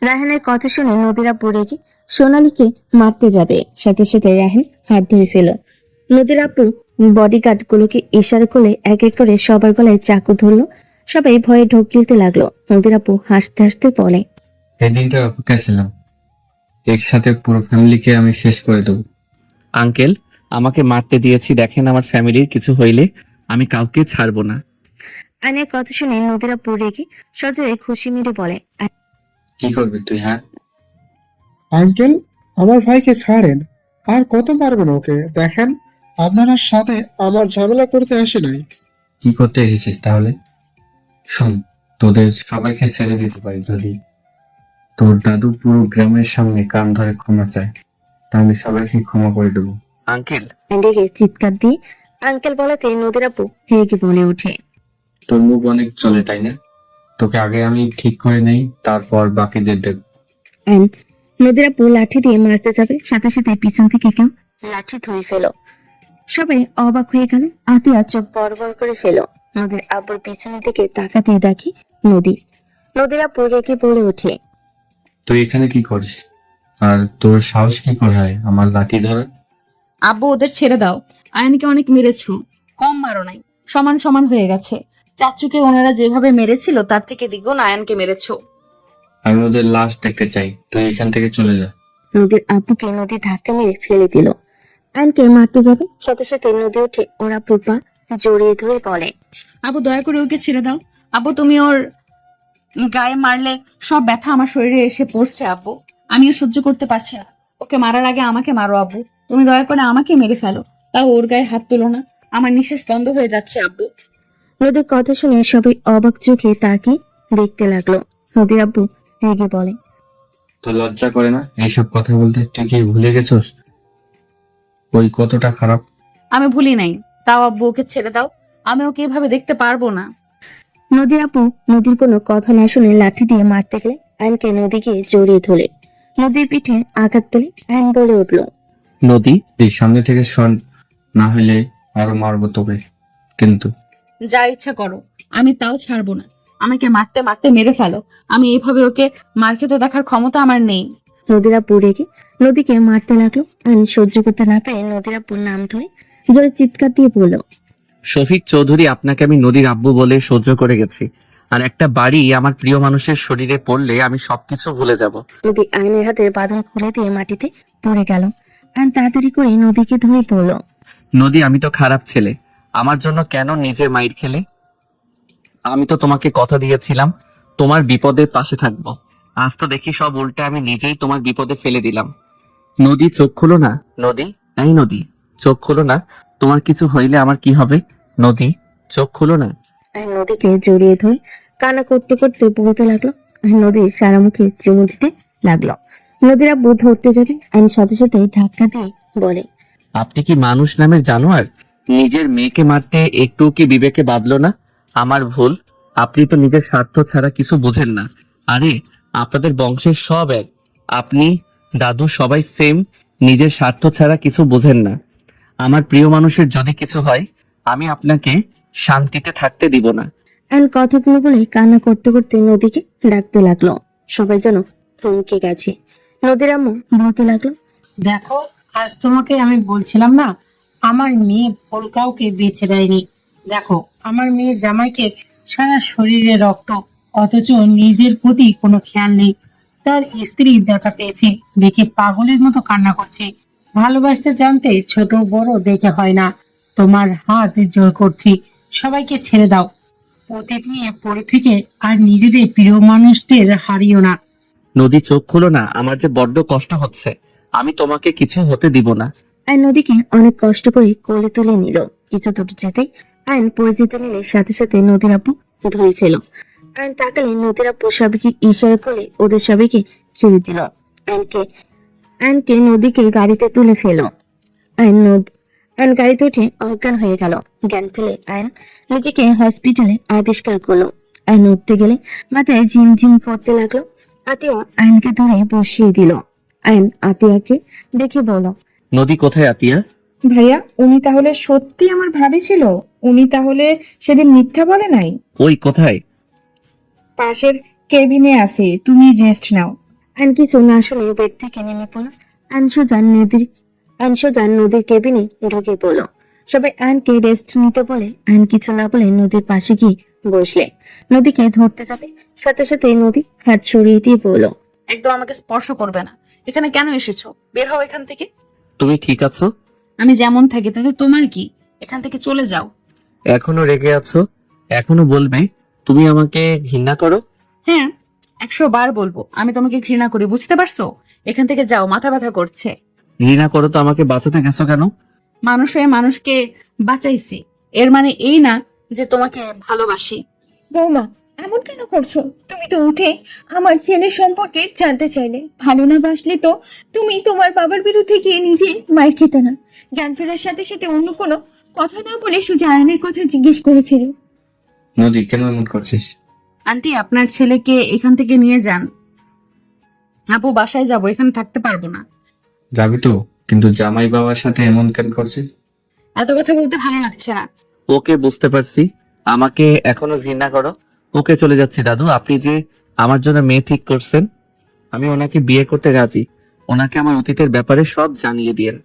রায়হানের কথা শুনে নদীরা পড়ে গিয়ে সোনালীকে মারতে যাবে। সাথে সাথে রায়হান হাত ধরে ফেল। নদীর আপু বডিগার্ড গুলোকে ইশারা করে এক এক করে সবার গলায় চাকু ধরলো। সবাই ভয়ে ঢোক গিলতে লাগলো। নদীর আপু হাসতে হাসতে বলে, এই দিনটা অপেক্ষা ছিলাম। একসাথে পুরো ফ্যামিলিকে আমি শেষ করে দেবো। আঙ্কেল, আমাকে মারতে দিয়েছি দেখেন, আমার ফ্যামিলির কিছু হইলে আমি কাউকে ছাড়বো না। আয়নের কথা শুনে নদীরা পড়ে গিয়ে সজোরে খুশি মেরে বলে, কি করবি তুই? হ্যাঁ, আঙ্কেল, আমার ভাইকে ছাড়েন। আর কত মারবেন ওকে? দেখেন, আপনার সাথে আমার ঝামেলা করতে আসে নাই। কি করতে এসেছিস তাহলে? শোন, তোদের সবাইকে ছেড়ে দিতে পারি যদি তোর দাদু পুরো গ্রামের সামনে কান ধরে ক্ষমা চায়, তাহলে সবাইকে ক্ষমা করে দেবো। আঙ্কেল, রেগে চিৎকার দিয়ে আঙ্কেল বলাতে নদীর আপু রেগে বলে ওঠে, তোর মুখ অনেক চলে তাই না? তোকে আগে আমি ঠিক করে নেই, তারপর বাকিদের দেব। নদীর আপু লাঠি দিয়ে মারতে যাবে, সাথে সাথে পিছন থেকে কেউ লাঠি ধরে ফেলো। সবাই অবাক হয়ে গেল। আতিয়া চোখ বড় বড় করে ফেলো। নদীর আব্বুর পিছনের দিকে তাকাতে দেখি নদী। নদীর আপু রেগে বলে ওঠে, তুই এখানে কি করিস? আর তোর সাহস কি করে হয় আমার লাঠি ধরে? আব্বু, ওদের ছেড়ে দাও। আয়নকে অনেক মেরেছো, কম মারো নাই। সমান সমান হয়ে গেছে। চাচুকে ওনারা যেভাবে মেরেছিল তার থেকে দ্বিগুণ আয়নকে মেরেছো। আমি ওদের লাশ দেখতে চাই। তুই এখান থেকে চলে যা। নদীর আব্বুকে নদী ধাক্কা মেরে ফেলে দিল। আয়নকে মারতে যাবে, সাথে সাথে নদী উঠে ওরা পুপা জড়িয়ে ধরে বলে, আব্বু, দয়া করে ওকে ছেড়ে দাও। আব্বু, তুমি ওর গায়ে মারলে সব ব্যথা আমার শরীরে এসে পড়ছে। আব্বু, আমিও সহ্য করতে পারছি না। ওকে মারার আগে আমাকে মারো আব্বু। তুমি দয়া করে আমাকে মেরে ফেলো, তাও ওর গায়ে হাত তুলো না। আমার নিঃশ্বাস বন্ধ হয়ে যাচ্ছে আব্বু। নদীর কথা শুনে সবাই অবাক চোখে তাকে দেখতে লাগলো। নদীর আব্বু রেগে বলে, তোর লজ্জা করে না এইসব কথা বলতে? তুই কি ভুলে গেছস ওই কতটা খারাপ? আমি ভুলি নাই, তাও আব্বু ওকে ছেড়ে দাও। আমি ওকে এভাবে দেখতে পারবো না। নদীর আপু নদীর কোনো কথা না শুনে লাঠি দিয়ে মারতে গেলে আয়নকে নদীকে জড়িয়ে ধরে নদীর পিঠে আঘাত পেলে আয়ন বলে উঠল, নদী, তুই সামনে থেকে সর, না হলে আরো মারবো তোকে। কিন্তু যা ইচ্ছা করো, আমি তাও ছাড়বো না। আমাকে মারতে মারতে মেরে ফেলো। আমি এইভাবে ওকে মার খেতে দেখার ক্ষমতা আমার নেই। নদীর আপু রেগে নদীকে মারতে লাগলো। আয়ন সহ্য করতে না পেরে নদীর আপুর নাম ধরে জোরে চিৎকার দিয়ে বলল, শফিক চৌধুরী, আপনাকে আমি নদীর আব্বু বলে সহ্য করে গেছি। আর একটা বাড়ি আমার প্রিয় মানুষের শরীরে পড়লে আমি সবকিছু ভুলে যাব। নদী আয়নের হাতের বাঁধন খুলে দিয়ে মাটিতে পড়ে গেল। আয়ন তাড়াতাড়ি করে নদীকে ধরে পড়ল, নদী, আমি তো খারাপ ছেলে। আমার জন্য কেন নিজে মাইর খেলে? আমি তো তোমাকে কথা দিয়েছিলাম তোমার বিপদের পাশে থাকবো। আজ তো দেখি সব উল্টে আমি নিজেই তোমার বিপদে ফেলে দিলাম। নদী, চোখ খুলো না। নদী, এই নদী, চোখ খুলো না। তোমার কিছু হইলে আমার কি হবে? নদী, চোখ খুলো না। আয়ন নদীকে জড়িয়ে ধরে কান্না করতে করতে বলতে লাগলো। আর নদীর সারা মুখে চুমু দিতে লাগলো। নদীর আব্বু ধরতে যাবে, আয়ন সাথে সাথে ধাক্কা দিয়ে বলে, আপনি কি মানুষ নামের জানোয়ার? নিজের মেয়েকে মারতে একটু কি বিবেকে বাঁধলো না? আমার ভুল। আপনি তো নিজের স্বার্থ ছাড়া কিছু বুঝেন না। আরে, আপনাদের বংশের সব এক। আপনি, দাদু, সবাই সেম। নিজের স্বার্থ ছাড়া কিছু বুঝেন না। আমার প্রিয় মানুষের যদি কিছু হয়, আমি আপনাকে শান্তিতে থাকতে দিব না। আয়ন কথাগুলো বলে কান্না করতে করতে নদীকে ডাকতে লাগলো। সবাই যেন থমকে গেছে। নদীর আম্মু বলতে লাগলো, দেখো, আজ তোমাকে আমি বলছিলাম না, আমার মেয়ে ভুল কাউকে বেছে দেয়নি। দেখো, আমার মেয়ের জামাইকে সারা শরীরে রক্ত, অথচ নিজের প্রতি কোনো খেয়াল নেই। তার স্ত্রী দেখা পেয়েছে দেখে পাগলের মতো কান্না করছে। ভালোবাসতে জানতে ছোট বড় দেখে হয় না। তোমার হাত জোর করছি, সবাইকে ছেড়ে দাও। অতীত নিয়ে পড়ে থেকে আর নিজেদের প্রিয় মানুষদের হারিও না। নদী চোখ খুলো না, আমার যে বড্ড কষ্ট হচ্ছে। আমি তোমাকে কিছু হতে দিব না। আয়ন নদীকে অনেক কষ্ট করে কোলে তুলে নিল। কিছু দূর যেতেই আয়ন পড়ে যেতে নিলে সাথে সাথে নদীর আব্বু ধরে ফেল। আয়ন তাকালে নদীর আব্বু সবাইকে ইশারা করে ওদের সবাইকে ছেড়ে দিল। আয়নকে নদীকে গাড়িতে তুলে ফেল। আয়ন গাড়িতে উঠে অজ্ঞান হয়ে গেল। জ্ঞান ফেলে আয়ন নিজেকে হসপিটালে আবিষ্কার করলো। আয়ন উঠতে গেলে মাথায় ঝিমঝিম করতে লাগলো। আতিয়া আয়নকে ধরে বসিয়ে দিল। আয়ন আতিয়াকে দেখে বলল, নদী কোথায় আতিয়া? ভাইয়া, উনি তাহলে সত্যি আমার ভাবি ছিল? উনি তাহলে সেদিন মিথ্যা বলে নাই? ওই কোথায়? পাশের কেবিনে আছে, তুমি রেস্ট নাও। আয়ন কিছু না শুনে বেড থেকে নেমে পড়ল। আয়ন নদীর কেবিনে ঢুকে পড়ল। সবাই আয়নকে রেস্ট নিতে বলে আয়ন কিছু না বলে নদীর পাশে গিয়ে বসলে। নদীকে ধরতে যাবে, সাথে সাথে নদী হাত ছড়িয়ে দিয়ে বলল, একদম আমাকে স্পর্শ করবে না। এখানে কেন এসেছো? বের হও এখান থেকে। তুমি ঠিক আছো? আমি যেমন থাকি তাতে তোমার কি? এখান থেকে চলে যাও। এখনো রেগে আছো? এখনো বলবে তুমি আমাকে ঘৃণা করো? হ্যাঁ, 100 বার বলবো আমি তোমাকে ঘৃণা করি, বুঝতে পারছো? এখান থেকে যাও, মাথা ব্যথা করছে। ঘৃণা করো তো আমাকে বাঁচাতে গেছো কেন? মানুষ হয়ে মানুষকে বাঁচাইছি, এর মানে এই না যে তোমাকে ভালোবাসি। বৌমা, এমন কেন করছো? তুমি তো উঠে আমার ছেলের সম্পর্কে জানতে চাইলে। ভালো না বাসলে তো তুমি তোমার বাবার বিরুদ্ধে গিয়ে নিজে মায়ের খেতে না। জ্ঞান ফেরার সাথে সাথে অন্য কোনো কথা না বলে সোজা আয়নের কথা জিজ্ঞেস করেছিল। নদী কেন এমন করছিস? আন্টি, আপনার ছেলেকে এখান থেকে নিয়ে যান। আপু, বাসায় যাবো, এখানে থাকতে পারবো না। যাবি তো, কিন্তু জামাই বাবার সাথে এমন কেন করছিস? এত কথা বলতে ভালো লাগছে না। ওকে, বুঝতে পারছি। আমাকে এখনো ঘৃণা করো। ওকে, চলে যাচ্ছি দাদু। আপনি যে আমার জন্য মেয়ে ঠিক করছেন, আমি ওনাকে বিয়ে করতে রাজি। ওনাকে আমার অতীতের ব্যাপারে সব জানিয়ে দিয়েন।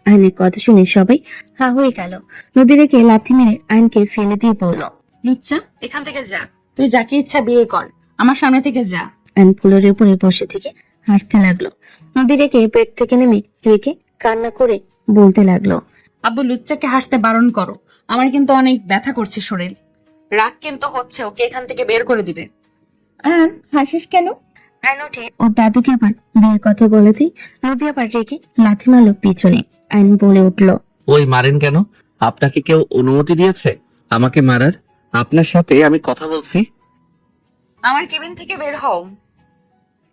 আয়নের কথা শুনে সবাই হা হয়ে গেল। নদী রেখে লাথি মেরে আয়নকে ফেলে দিয়ে বলল, লুচ্চা, এখান থেকে যা। তুই যাকে ইচ্ছা বিয়ে কর, আমার সামনে থেকে যা। আয়ন ফুলের উপরে বসে থেকে হাসতে লাগলো। নদী রেখে পেট থেকে নেমে রেখে কান্না করে বলতে লাগলো, আব্বু, লুচ্চাকে হাসতে বারণ করো। আমার কিন্তু অনেক ব্যথা করছে শরীর। রাগ কিন্তু হচ্ছে, ওকে এখান থেকে বের করে দিবে। আয়ন, হাসিস কেন? আয়ন ওঠে ওর দাদুকে আবার বিয়ের কথা বলেতেই নদী আবার রেখে লাথি মারলো পিছনে। আয়ন বলে উঠল, ওই মারেন কেন? আপনাকে কেউ অনুমতি দিয়েছে আমাকে মারার? আপনার সাথে আমি কথা বলছি। আমার কেবিন থেকে বের হও।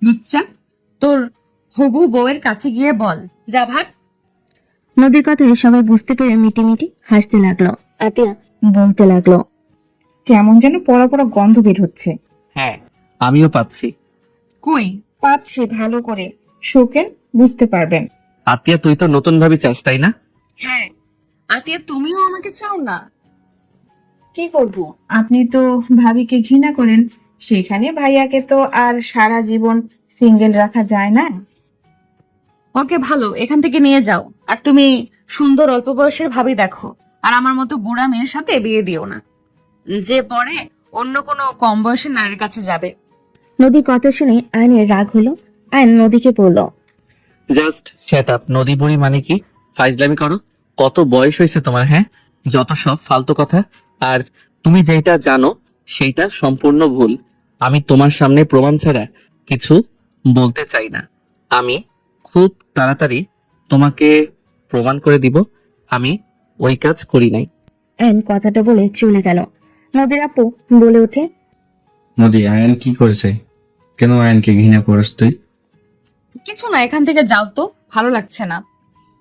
লুচ্চা, তোর হবু বউয়ের কাছে গিয়ে বল, যা ভাগ। নদীর কথায় সবাই বুঝতে পেরে মিটিমিটি হাসতে লাগলো। আতিয়া বলতে লাগলো, কেমন যেন পড়া পড়া গন্ধ বের হচ্ছে। হ্যাঁ, আমিও পাচ্ছি। কই? পাচ্ছি ভালো করে, শোকেন, বুঝতে পারবেন। আতিয়া, তুই তো নতুন ভাবি চাস, তাই না? হ্যাঁ। আতিয়া, তুমিও আমাকে চাও না? কি করব? আপনি তো ভাবিকে ঘৃণা করেন, সেখানে ভাইয়াকে তো আর সারা জীবন সিঙ্গেল রাখা যায় না। ওকে, ভালো, এখান থেকে নিয়ে যাও। আর তুমি সুন্দর অল্প বয়সের ভাবি দেখো, আর আমার মতো বুড়া মেয়ের সাথে বিয়ে দিও না, যে পরে অন্য কোনো কম বয়সের নারীর কাছে যাবে। নদীর কথা শুনে আয়নের রাগ হলো। আয়ন নদীকে বলল, জাস্ট শ্যাট আপ। নদী বুড়ি মানে কি? ফাইজলামি করো। কত বয়স হয়েছে তোমার? হ্যাঁ, যত সব ফালতু কথা। আর তুমি যেটা জানো সেইটা সম্পূর্ণ ভুল। আমি তোমার সামনে প্রমাণ ছাড়া কিছু বলতে চাই না। আমি খুব তাড়াতাড়ি তোমাকে প্রমাণ করে দিব আমি ওই কাজ করি নাই। আয়ন কথাটা বলে চলে গেল। নদীর আপু বলে ওঠে, নদী, আয়ন কি করেছে? কেন আয়নকে ঘৃণা করিস তুই? কিছু না, এখান থেকে যাও তো, ভালো লাগছে না।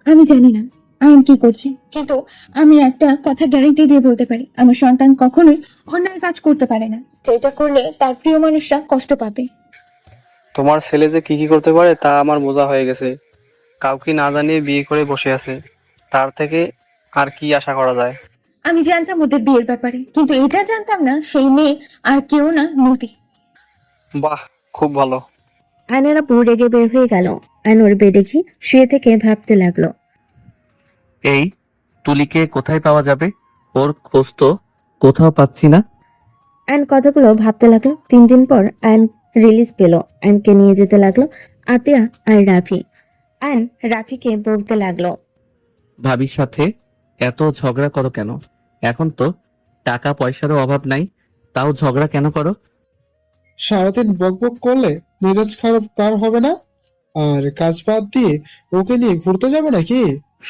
আমি জানি না আয়ন কি করছে, কিন্তু আমি একটা কথা গ্যারান্টি দিয়ে বলতে পারি, আমার সন্তান কখনোই অন্যায় কাজ করতে পারে না। যেটা করলে তার প্রিয় মানুষরা কষ্ট পাবে। তোমার ছেলে যে কি কি করতে পারে তা আমার বোঝা হয়ে গেছে। কাউকে না জানিয়ে বিয়ে করে বসে আছে, তার থেকে আর কি আশা করা যায়? আমি জানতাম ওদের বিয়ের ব্যাপারে, কিন্তু এটা জানতাম না সেই মেয়ে আর কেউ না, নদী। বাহ, খুব ভালো। আয়নের আপু রেগে বের হয়ে গেল। আয়ন ওর বেডে গিয়ে শুয়ে থেকে ভাবতে লাগলো। এই তুলিকে কোথায় পাওয়া যাবে? ওর খোঁজ তো কোথাও পাচ্ছি না। আয়ন কথাগুলো ভাবতে লাগলো। 3 দিন পর আয়ন রিলিজ পেল। আয়নকে নিয়ে যেতে লাগলো আতিয়া আর রাফি। আয়ন রাফিকে বলতে লাগলো, ভাবির সাথে এত ঝগড়া করো কেন? এখন তো টাকা পয়সারও অভাব নাই, তাও ঝগড়া কেন করো? সারাদিন বকবক করলে মেজাজ খারাপ কার হবে না? আর কাজ বাদ দিয়ে ওকে নিয়ে ঘুরতে যাবে নাকি?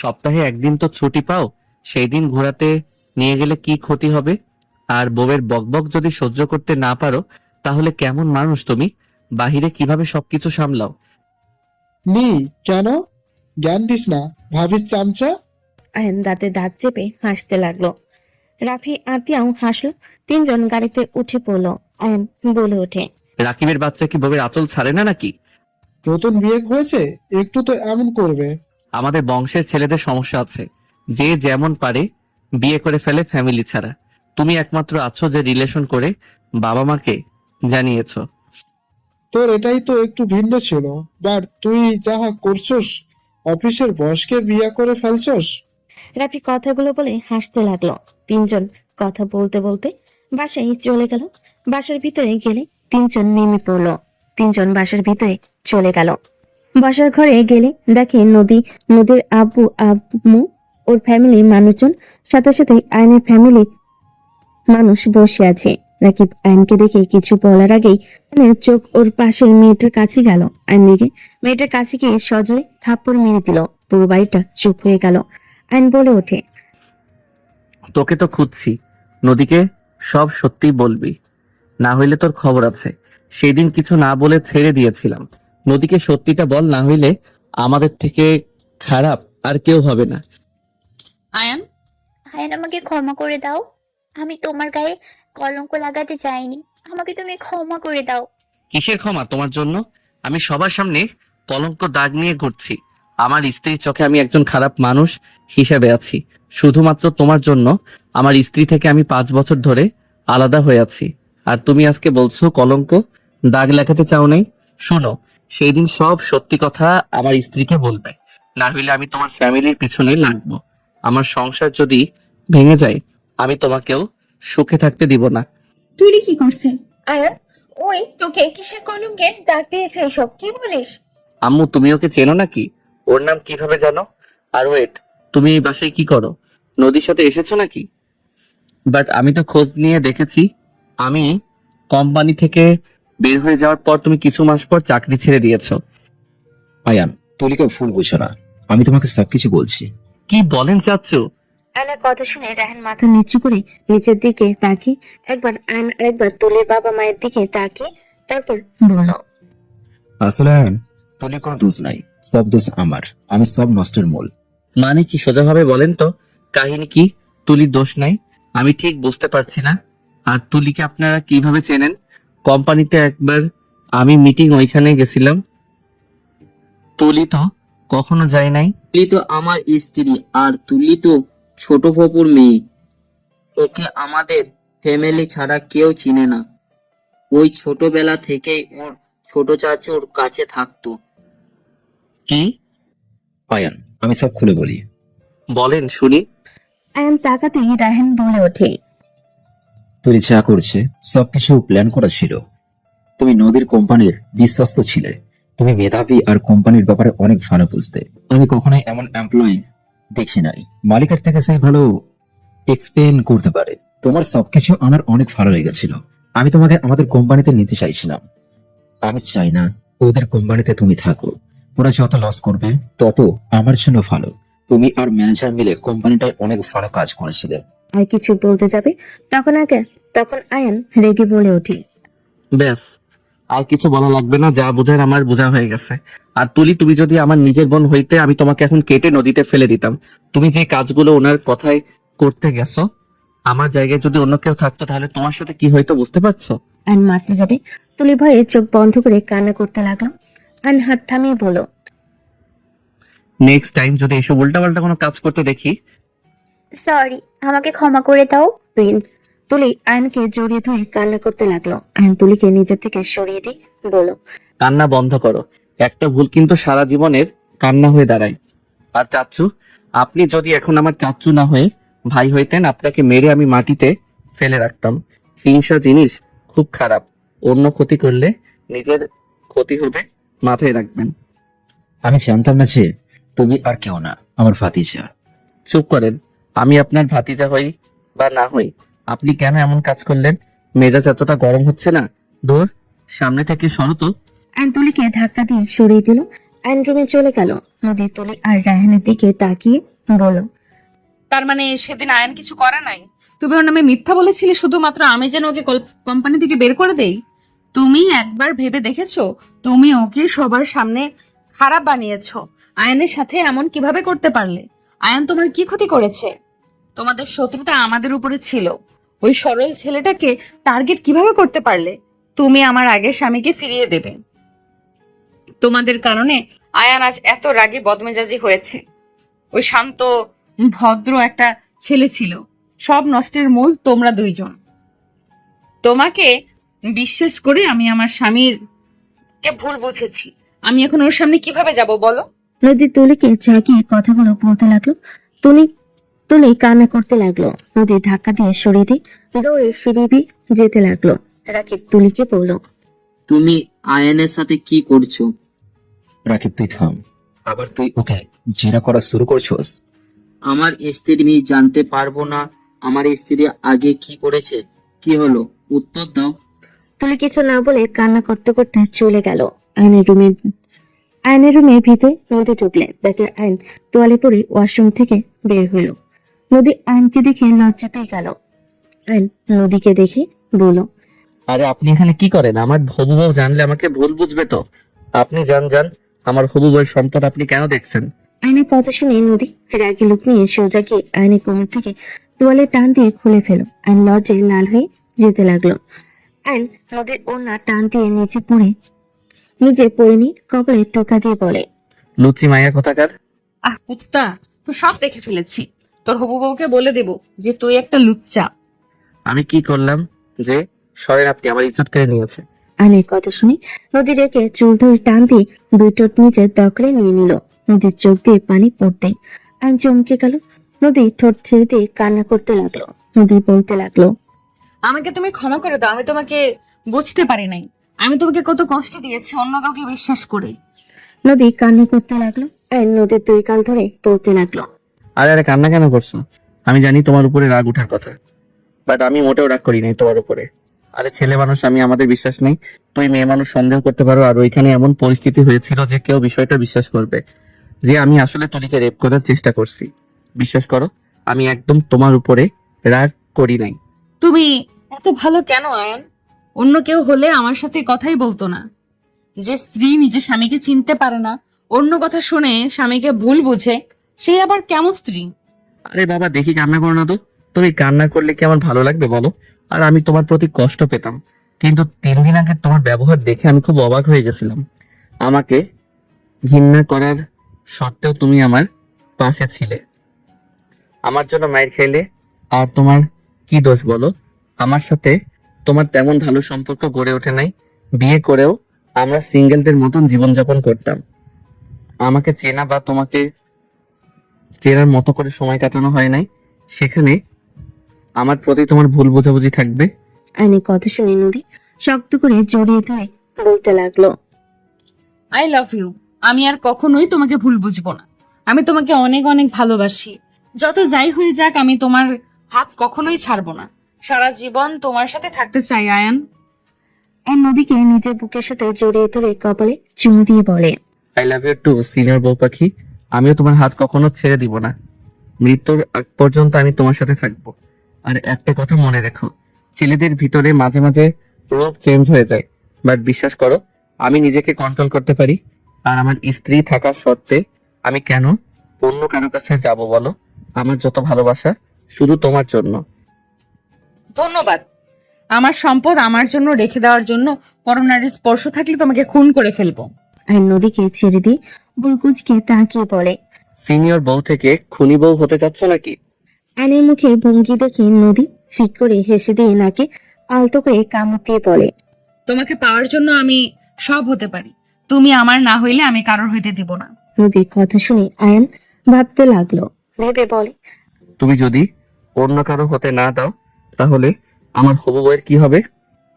সপ্তাহে একদিন তো ছুটি পাও, সেই দিন ঘোরাতে নিয়ে গেলে কি ক্ষতি হবে? আর বউয়ের বকবক যদি সহ্য করতে না পারো, তাহলে কেমন মানুষ তুমি? বাহিরে কিভাবে সবকিছু সামলাও? নি, কেন? জ্ঞান দিস না ভাবির চামচা। আয়ন দাঁতে দাঁত চেপে হাসতে লাগলো। রাফি আতিয়াও হাসলো। 3জন গাড়িতে উঠে পড়লো। আয়ন বলে ওঠে, রাকিবের বাচ্চা কি বউয়ের আঁচল ছাড়ে না নাকি? নতুন বিয়ে হয়েছে, একটু তো এমন করবে। আমাদের বংশের ছেলেদের সমস্যা আছে, যে যেমন পারে বিয়ে করে ফেলে ফ্যামিলি ছাড়া। তুমি একমাত্র আছো যে রিলেশন করে বাবা মাকে জানিয়েছো। তোর এটাই তো একটু ভিন্ন ছিল, বাট তুই যাহা করছস, অফিসের বসকে বিয়ে করে ফেলছস। রাফি কথাগুলো বলে হাসতে লাগলো। 3জন কথা বলতে বলতে বাসায় চলে গেল। বাসার ভিতরে গেলে 3জন নেমে পড়লো। 3জন বাসার ভিতরে চলে গেল। বাসার ঘরে গেলে দেখে নদীর আব্বু আম্মু, ওর ফ্যামিলির মানুষজন, সাথে সাথে আয়নের ফ্যামিলি মানুষ বসে আছে। রাকিব আয়নকে দেখে কিছু বলার আগেই আয়নের চোখ ওর পাশের মেয়েটার কাছে গেল। আয়ন রেগে মেয়েটার কাছে গিয়ে সজোরে থাপ্পড় মেরে দিল। পুরো বাড়িটা চুপ হয়ে গেল। আয়ন বলে ওঠে, তোকে তো খুঁজছি, নদীকে সব সত্যি বলবি, না হইলে তোর খবর আছে। সেই দিন কিছু না বলে ছেড়ে দিয়েছিলাম। নদীকে সত্যিটা বল, না হইলে আমাদের থেকে খারাপ আর কেউ হবে না। আয়ান, আয়ান, আমাকে ক্ষমা করে দাও। আমি তোমার গায়ে কলঙ্ক লাগাতে চাইনি, আমাকে তুমি ক্ষমা করে দাও। কিসের ক্ষমা তোমার জন্য? আমি সবার সামনে কলঙ্ক দাগ নিয়ে ঘুরছি। আমার স্ত্রীর চোখে আমি একজন খারাপ মানুষ হিসেবে আছি। শুধুমাত্র তোমার জন্য আমার স্ত্রী থেকে আমি 5 বছর ধরে আলাদা হয়ে আছি, আর তুমি আজকে বলছো কলঙ্ক দাগ লেখাতে চাও নাই। শোনো, সেই দিন সব সত্যি কথা আমার স্ত্রীকে বলবে, না হইলে আমি তোমার ফ্যামিলির পিছনে লাগবো। আমার সংসার যদি ভেঙে যায়, আমি তোমাকেও সুখে থাকতে দিব না। তুলি কি করছে? আয়ান, ওই তোকে কিসের কলঙ্কের দাগ দিয়েছে এসব? কি বলিস? আম্মু, তুমি ওকে চেনো নাকি? ওর নাম কিভাবে জানো? আর ওয়েট, তুমি এই বাসায় কি করো? নদীর সাথে এসেছো নাকি? বাট আমি তো খোঁজ নিয়ে দেখেছি, আমি কোম্পানি থেকে বের হয়ে যাওয়ার পর তুমি কিছু মাস পর চাকরি ছেড়ে দিয়েছো। আয়ান, তুলিকে ভুল বুঝো না, আমি তোমাকে সবকিছু বলছি। কি বলেন চাচ্চু? আয়নের কথা শুনে রায়হান মাথা নিচু করে নিচের দিকে তাকিয়ে একবার আয়ন আর একবার তুলির বাবা মায়ের দিকে তাকিয়ে তারপর বলল, আসলে আয়ান, তুলির কোনো দোষ নাই, সব দোষ আমার। আমি সব নষ্টের মূল। মানে কি, সোজাভাবে বলেন তো, কাহিনী কি? তুলির দোষ নাই? আমি ঠিক বুঝতে পারছি না। আর তুলিকে আপনারা কিভাবে চেনেন? কোম্পানিতে একবার আমি মিটিং ওইখানে গেছিলাম, তুলি তো কখনো যায় নাই। তুলি তো আমার স্ত্রী, আর তুলি তো ছোট ফুপুর মেয়ে। ওকে আমাদের ফ্যামিলি ছাড়া কেউ চিনে না। ওই ছোটবেলা থেকেই ওর ছোট চাচুর কাছে থাকতো। কি আয়ান, আমি সব খুলে বলি। বলেন শুনি। আয়ন তাকাতেই রায়হান বলে ওঠে, তুলি যা করছে সবকিছু প্ল্যান করা ছিল। তুমি নদীর কোম্পানির বিশ্বস্ত ছিলে। তুমি মেধাবী আর কোম্পানির ব্যাপারে অনেক ভালো বুঝতে। আমি কখনোই এমন এমপ্লয়ি দেখি নাই, মালিকের থেকে সে ভালো এক্সপ্লেন করতে পারে। তোমার সবকিছু আমার অনেক ভালো লেগেছিল। আমি তোমাকে আমাদের কোম্পানিতে নিতে চাইছিলাম। আমি চাই না ওদের কোম্পানিতে তুমি থাকো। ওরা যত লস করবে তত আমার জন্য ভালো। তুমি আর ম্যানেজার মিলে কোম্পানিটায় অনেক ভালো কাজ করেছিলে। আর কিছু বলতে যাবে তখন আয়ন রেগে বলে ওঠে, ব্যাস, আর কিছু বলা লাগবে না, যা বোঝার আমার বোঝা হয়ে গেছে। আর তুলি, তুমি যদি আমার নিজের বোন হইতে, আমি তোমাকে এখন কেটে নদীতে ফেলে দিতাম। তুমি যে কাজগুলো ওনার কথায় করতে গেছো, আমার জায়গায় যদি অন্য কেউ থাকতো তাহলে তোমার সাথে কি হইতো বুঝতে পারছো? আয়ন মারতে যাবে, তুলি ভয়ে চোখ বন্ধ করে কান্না করতে লাগলো। আয়ন হাত থামিয়ে বলল, নেক্সট টাইম যদি এসব উল্টাপাল্টা কোনো কাজ করতে দেখি, সরি, আমাকে ক্ষমা করে দাও। তুলি আয়নকে জড়িয়ে ধরে কান্না করতে লাগলো। আয়ন তুলিকে নিজের থেকে সরিয়ে দিয়ে বলল, কান্না বন্ধ করো। একটা ভুল কিন্তু সারা জীবনের কান্না হয়ে দাঁড়ায়। আর চাচ্চু, আপনি যদি এখন আমার চাচ্চু না হয়ে ভাই হইতেন, আপনাকে মেরে আমি মাটিতে ফেলে রাখতাম। হিংসা জিনিস খুব খারাপ। অন্য ক্ষতি করলে নিজের ক্ষতি হবে, মাথায় রাখবেন। আমি জানতাম না যে তুমি আর কেউ না, আমার ভাতিজা। চুপ করেন। আমি আপনার ভাতিজা হই বা না হই, আপনি কেন এমন কাজ করলেন? মেজাজ এতটা গরম হচ্ছে না? দূর, সামনে থেকে সরো তো। আয়ন তুলিকে ধাক্কা দিয়ে সরিয়ে দিল। আয়ন রুমে চলে গেল। নদী তুলি আর রায়হানের দিকে তাকিয়ে বলল, তার মানে সেদিন আয়ান কিছু করে নাই? তুমি ওর নামে মিথ্যা বলেছিলে শুধুমাত্র আমি যেন ওকে কোম্পানি থেকে বের করে দেই? তুমি একবার ভেবে দেখেছো তুমি ওকে সবার সামনে খারাপ বানিয়েছো? আয়ানের সাথে এমন কিভাবে করতে পারলে? আয়ান তোমার কি ক্ষতি করেছে? তোমাদের শত্রুতা আমাদের উপরে ছিল। ওই সরল ছেলেটাকে টার্গেট কিভাবে করতে পারলে? তুমি আমার আগের স্বামীকে ফিরিয়ে দেবে। তোমাদের কারণে আয়ান আজ এত রাগী বদমেজাজি হয়েছে। ওই শান্ত ভদ্র একটা ছেলে ছিল। সব নষ্টের মূল তোমরা দুইজন। তোমাকে বিশ্বাস করে আমি আমার স্বামীর কে ভুল বুঝেছি। আমি এখন ওর সামনে কিভাবে যাব বলো? নদী তুলিকে ঝাঁকিয়ে কথাগুলো বলতে লাগলো। তুলি কান্না করতে লাগলো। নদী ধাক্কা দিয়ে সরিয়ে দিয়ে দৌড়ে সিঁড়ি বেয়ে যেতে লাগলো। রাকিব তুলিকে বলল, তুমি আয়ানের সাথে কি করছো? রাকিব, তুই থাম। আবার তুই ওকে জেরা করা শুরু করছোস? আমার স্ত্রী, আমি জানতে পারবো না আমার স্ত্রী আগে কি করেছে? কি হলো, উত্তর দাও। তুলি কিছু না বলে কান্না করতে করতে চলে গেল। আয়নের রুমের ভিতরে নদী ঢুকলে দেখে আয়ন তোয়ালে পরে ওয়াশরুম থেকে বের হইল। নদী আয়নকে দেখে লজ্জা পেয়ে গেল। আয়ন নদীকে দেখে বলল, আরে আপনি এখানে কি করেন? আমার হবু বউ জানলে আমাকে ভুল বুঝবে তো। আপনি যান। আমার হবু বউয়ের সম্পদ আপনি কেন দেখছেন? আয়নের কথা শুনে নদী রাগি লোক নিয়ে সোজা গিয়ে আয়নের কোমর থেকে তোয়ালে টান দিয়ে খুলে ফেল। আয়ন লজ্জায় লাল হয়ে যেতে লাগলো। আয়ন নদীর ওড়না টান দিয়ে নিজে পড়ে নিয়ে কপালে টোকা দিয়ে বলে, লুচি মাইয়া কোথাকার। আহ কুত্তা, তো সব দেখে ফেলেছি। তোর হবু বউকে বলে দেব যে তুই একটা লুচ্চা। আমি কি করলাম যে সরেন? আপনি আমার ইজ্জত কেড়ে নিয়েছে। আয়নের কথা শুনে নদী রেখে চুল ধরে টান দিয়ে দুই ঠোঁট নিচে দকড়ে নিয়ে নিল। নদীর চোখ দিয়ে পানি পড়তে আয়ন চমকে গেল। নদী ঠোঁট ছেড়ে দিয়ে কান্না করতে লাগলো। নদী বলতে লাগলো, আমাকে তুমি ক্ষমা করে দাও। আমি তোমাকে বুঝতে পারি নাই। আমি তোমাকে কত কষ্ট দিয়েছি অন্য কাউকে বিশ্বাস করে। নদী কান্না করতে লাগলো। আয়ন নদীর দুই গাল ধরে বলতে লাগলো, আরে কান্না কেন করছো? আমি জানি তোমার উপরে রাগ উঠার কথা, বাট আমি মোটেও রাগ করি নাই তোমার উপরে। আরে ছেলে মানুষ আমি, আমাদের বিশ্বাস নেই। তুই মেয়ে মানুষ সন্দেহ করতে পারো। আর ওইখানে এমন পরিস্থিতি হয়েছিল যে কেউ বিষয়টা বিশ্বাস করবে যে আমি আসলে তুলিকে রেপ করার চেষ্টা করছি। বিশ্বাস করো, আমি একদম তোমার উপরে রাগ করি নাই। তুমি এত ভালো কেন আয়ান? অন্য কেউ হলে আমার সাথে কথাই বলতো না। যে স্ত্রী নিজের স্বামীকে চিনতে পারে না, অন্য কথা শুনে স্বামীকে ভুল বুঝে, সে আবার কেমন স্ত্রী? আরে বাবা, দেখি কান্না করো না তো। তুমি কান্না করলে কি আমার ভালো লাগবে বলো? আর আমি তোমার প্রতি কষ্ট পেতাম, কিন্তু 3 দিন আগে তোমার ব্যবহার দেখে আমি খুব অবাক হয়ে গেছিলাম। আমাকে ঘৃণা করার সত্ত্বেও তুমি আমার পাশে ছিলে, আমার জন্য মাইর খাইলে। আর তোমার কি দোষ বলো? আমার সাথে তোমার তেমন ভালো সম্পর্ক গড়ে ওঠে নাই। বিয়ে করেও আমরা সিঙ্গেলদের মতন জীবনযাপন করতাম। আমাকে চেনা বা তোমাকে চেনার মতো করে সময় কাটানো হয় নাই। সেখানে আমার প্রতি তোমার ভুল বোঝাবুঝি থাকবে। আয়নের কথা শুনে নদী শক্ত করে জড়িয়ে ধরে বলতে লাগলো, আই লাভ ইউ। আমি আর কখনোই তোমাকে ভুল বুঝবো না। আমি তোমাকে অনেক অনেক ভালোবাসি। যত যাই হয়ে যাক, আমি তোমার হাত কখনোই ছাড়বো না। সারা জীবন তোমার সাথে থাকতে চাই আয়ান। আয়ন নদীকে নিজের বুকের সাথে জড়িয়ে ধরে কপালে চুমু দিয়ে বলে, I love you too senior বউ পাখি। আমিও তোমার হাত কখনো ছেড়ে দিব না। মৃত্যুর আগ পর্যন্ত আমি তোমার সাথে থাকবো। আর একটা কথা মনে রেখো, ছেলেদের ভিতরে মাঝে মাঝে রূপ চেঞ্জ হয়ে যায়, বাট বিশ্বাস করো আমি নিজেকে কন্ট্রোল করতে পারি। আর আমার স্ত্রী থাকার সত্ত্বে আমি কেন অন্য কারো কাছে যাব বলো? আমার যত ভালোবাসা শুধু তোমার জন্য। ধন্যবাদ আমার সম্পদ আমার জন্য রেখে দেওয়ার জন্য। করোনার স্পর্শ থাকলে তোমাকে খুন করে ফেলবো। আয়ন নদীকে ছেড়ে দিয়ে বুলকুচকে তাকিয়ে বলে, সিনিয়র বউ থেকে খুনি বউ হতে চাচ্ছ নাকি? আয়নের মুখে ভঙ্গি দেখে নদী ফিক করে হেসে দিয়ে নাকে আলতো করে কামড় দিয়ে বলে, তোমাকে পাওয়ার জন্য আমি সব হতে পারি, তুমি আমার না হইলে আমি কারোর হইতে দিব না। নদীর কথা শুনে আয়ান ভাবতে লাগলো। ভেবে বলে, তুমি যদি অন্য কারো হতে না দাও তাহলে আমার হবু বউয়ের কি হবে?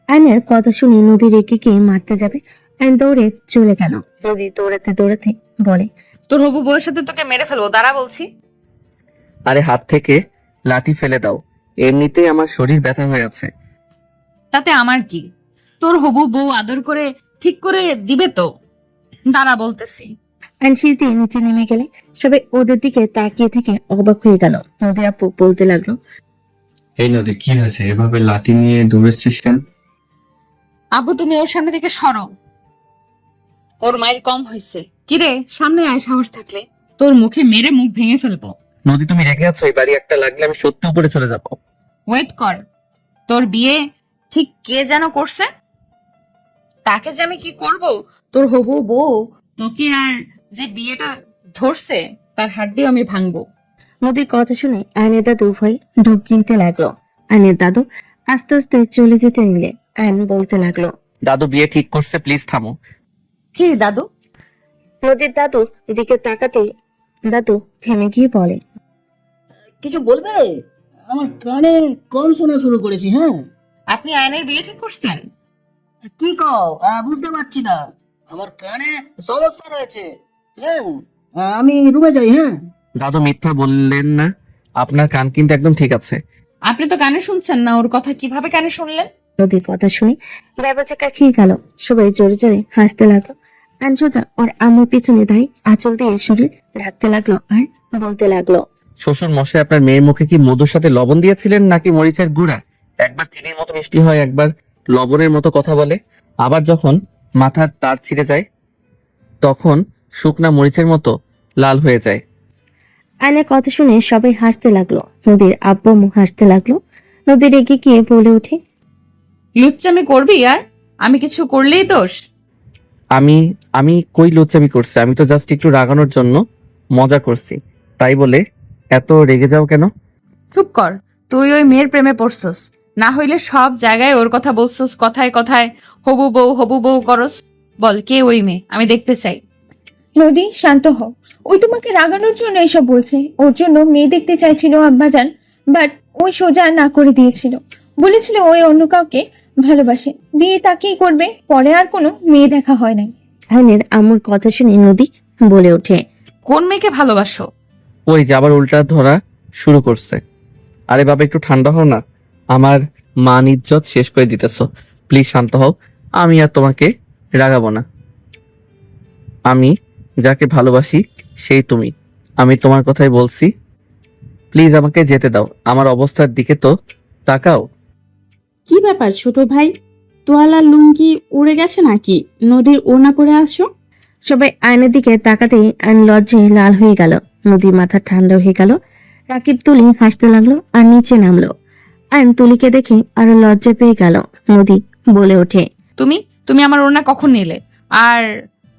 আয়নের কথা শুনে নদী রেগে গিয়ে মারতে যাবে। আয়ন দৌড়ে চলে গেল। নদী দৌড়াতে দৌড়াতে বলে, তোর হবু বউয়ের সাথে তোকে মেরে ফেলবো, দাঁড়া বলছি। আরে হাত থেকে লাঠি ফেলে দাও, এমনিতেই আমার শরীর ব্যথা হয়ে আছে। তাতে আমার কি? তোর হবু বউ আদর করে ঠিক করে দিবে তো, দাঁড়া বলতেছি। আয়ন সিঁড়ি নিচে নেমে গেলে সবাই ওদের দিকে তাকিয়ে থেকে অবাক হয়ে গেল। নদী আপু বলতে লাগলো, এই নদী কি হয়েছে, এভাবে লাঠি নিয়ে দৌড়েছিস কেন? আব্বু তুমি ওর সামনে থেকে সরো, ওর মায়ের কম হয়েছে। কিরে সামনে আয়, সাহস থাকলে তোর মুখে মেরে মুখ ভেঙে ফেলবো। নদী তুমি রেগে আছো, এই বাড়ি একটা লাগলে আমি সত্যি উপরে চলে যাব। ওয়েট কর, তোর বিয়ে ঠিক কে যেন করছে, তাকে যে আমি কি করব? তোর হবু বউ তোকে আর যে বিয়েটা ধরছে তার হাড্ডিও আমি ভাঙবো। নদীর কথা শুনে আয়নের দাদু ভয় ঢোক গিলতে লাগলো। আয়নের দাদু আস্তে আস্তে চলে যেতে নিলে আয়ন বলতে লাগলো, দাদু বিয়ে ঠিক করছে, প্লিজ থামো। কি দাদু? নদীর দাদুর দিকে তাকাতেই দাদু থেমে গিয়ে বলে, কিছু বলবে? আমার কানে কম শোনা শুরু করেছি। হ্যাঁ, আপনি আয়নের বিয়ে ঠিক করছেন? কি কও? বুঝতে পারছি না, আমার কানে সমস্যা রয়েছে। হ্যাঁ, আমি রুমে যাই। হ্যাঁ, দাদু মিথ্যা বললেন না, আপনার কান কিন্তু একদম ঠিক আছে। আপনি তো কানে শুনছেন না, ওর কথা কিভাবে কানে শুনলেন? নদীর কথা শুনে ব্যাপারটা খেয়ে গেল। সবাই জোরে জোরে হাসতে লাগলো। আয়ন সোজা ওর আম্মুর পিছনে দাঁড়িয়ে আঁচল দিয়ে শরীর ঢাকতে লাগলো আর বলতে লাগলো, শ্বশুর মশাই আপনার মেয়ের মুখে কি মধুর সাথে লবণ দিয়েছিলেন নাকি মরিচের গুঁড়া? একবার চিনির মতো মিষ্টি হয়, একবার লবণের মতো কথা বলে, আবার যখন মাথার তার ছিঁড়ে যায় তখন শুকনা মরিচের মতো লাল হয়ে যায়। আয়নের কথা শুনে সবাই হাসতে লাগলো। নদীর আব্বু আম্মু হাসতে লাগলো। নদী রেগে গিয়ে বলে ওঠে, লুচ্চামি করবি আর আমি কিছু করলেই দোষ? আমি আমি কই লুচ্চামি করছি, আমি তো জাস্ট একটু রাগানোর জন্য মজা করছি, তাই বলে এত রেগে যাও কেন? চুপ কর, তুই ওই মেয়ের প্রেমে পড়ছস, না হইলে সব জায়গায় ওর কথা বলছস, কথায় কথায় হবু বউ করস। বল কে ওই মেয়ে, আমি দেখতে চাই। নদী শান্ত হও, ওই তোমাকে রাগানোর জন্য এসব বলছে। ওর জন্য মেয়ে দেখতে চাইছিল আব্বাজান, বাট ওই সোজা না করে দিয়েছিল। বলেছিল ওই অন্য কাউকে ভালোবাসে, বিয়ে তাকেই করবে। পরে আর কোনো মেয়ে দেখা হয় নাই। আয়নের আম্মুর কথা শুনে নদী বলে ওঠে, কোন মেয়েকে ভালোবাসো? ওই যে আবার উল্টা ধরা শুরু করছে। আরে বাবা একটু ঠান্ডা হও না, আমার মান ইজ্জত শেষ করে দিতেছো। প্লিজ শান্ত হও, আমি আর তোমাকে রাগাবো না। আমি যাকে ভালোবাসি সেই তুমি, আমি তোমার কথাই বলছি। প্লিজ আমাকে যেতে দাও, আমার অবস্থার দিকে তো তাকাও। কি ব্যাপার ছোট ভাই, তোয়ালা লুঙ্গি উড়ে গেছে নাকি? নদীর ওড়না পরে আসো। সবাই আয়নের দিকে তাকাতেই আয়ন লজ্জায় লাল হয়ে গেল। নদীর মাথা ঠান্ডা হয়ে গেল। রাকিব তুলি হাসতে লাগলো আর নিচে নামলো। আয়ন তুলিকে দেখে আরো লজ্জা পেয়ে গেল। নদী বলে ওঠে, তুমি তুমি আমার ওড়না কখন নিলে? আর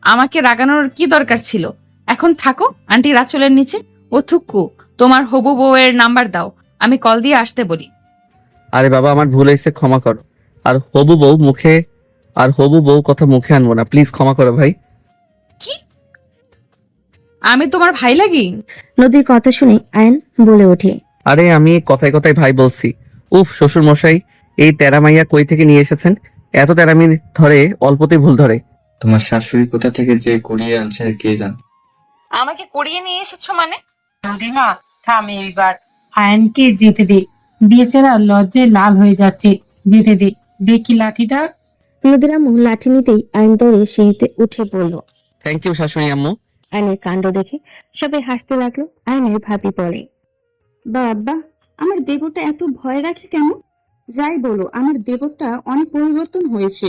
আমাকে রাগানোর কি দরকার ছিল? এখন থাকো আন্টির আঁচলের নিচে। ও থুক্কু, তোমার হবু বউয়ের নাম্বার দাও, আমি কল দিয়ে আসতে বলি। আরে বাবা আমার ভুল হয়েছে, ক্ষমা করো। আর হবু বউ কথা মুখে আনবো না, প্লিজ ক্ষমা করো ভাই। কি? আমি তোমার ভাই লাগি? নদীর কথা শুনে আয়ন বলে ওঠে, আরে আমি কথায় কথায় ভাই বলছি। উফ শ্বশুর মশাই, এই তেরা মাইয়া কই থেকে নিয়ে এসেছেন? এত তেরামি ধরে অল্পতেই ভুল ধরে। তোমার শাশুড়ি কোথা থেকে যে করিয়ে আনছে কে জান। আমাকে করিয়ে নিয়ে এসেছো মানে? নদীমা থামে এবার, আয়নকে যেতে দে। বেচারা লজ্জায় লাল হয়ে যাচ্ছে, যেতে দে। দেখি লাঠিটা। নদীর আম্মু লাঠি নিতেই আয়ন দৌড়ে সিঁড়িতে উঠে পড়লো। থ্যাংক ইউ শাশুড়ি আম্মু। আয়নের কাণ্ড দেখে সবাই হাসতে লাগলো। আয়নের ভাবি বলে, বাবা, আমার দেবরটা এত ভয় রাখে কেন? যাই বলো, আমার দেবরটা অনেক পরিবর্তন হয়েছে।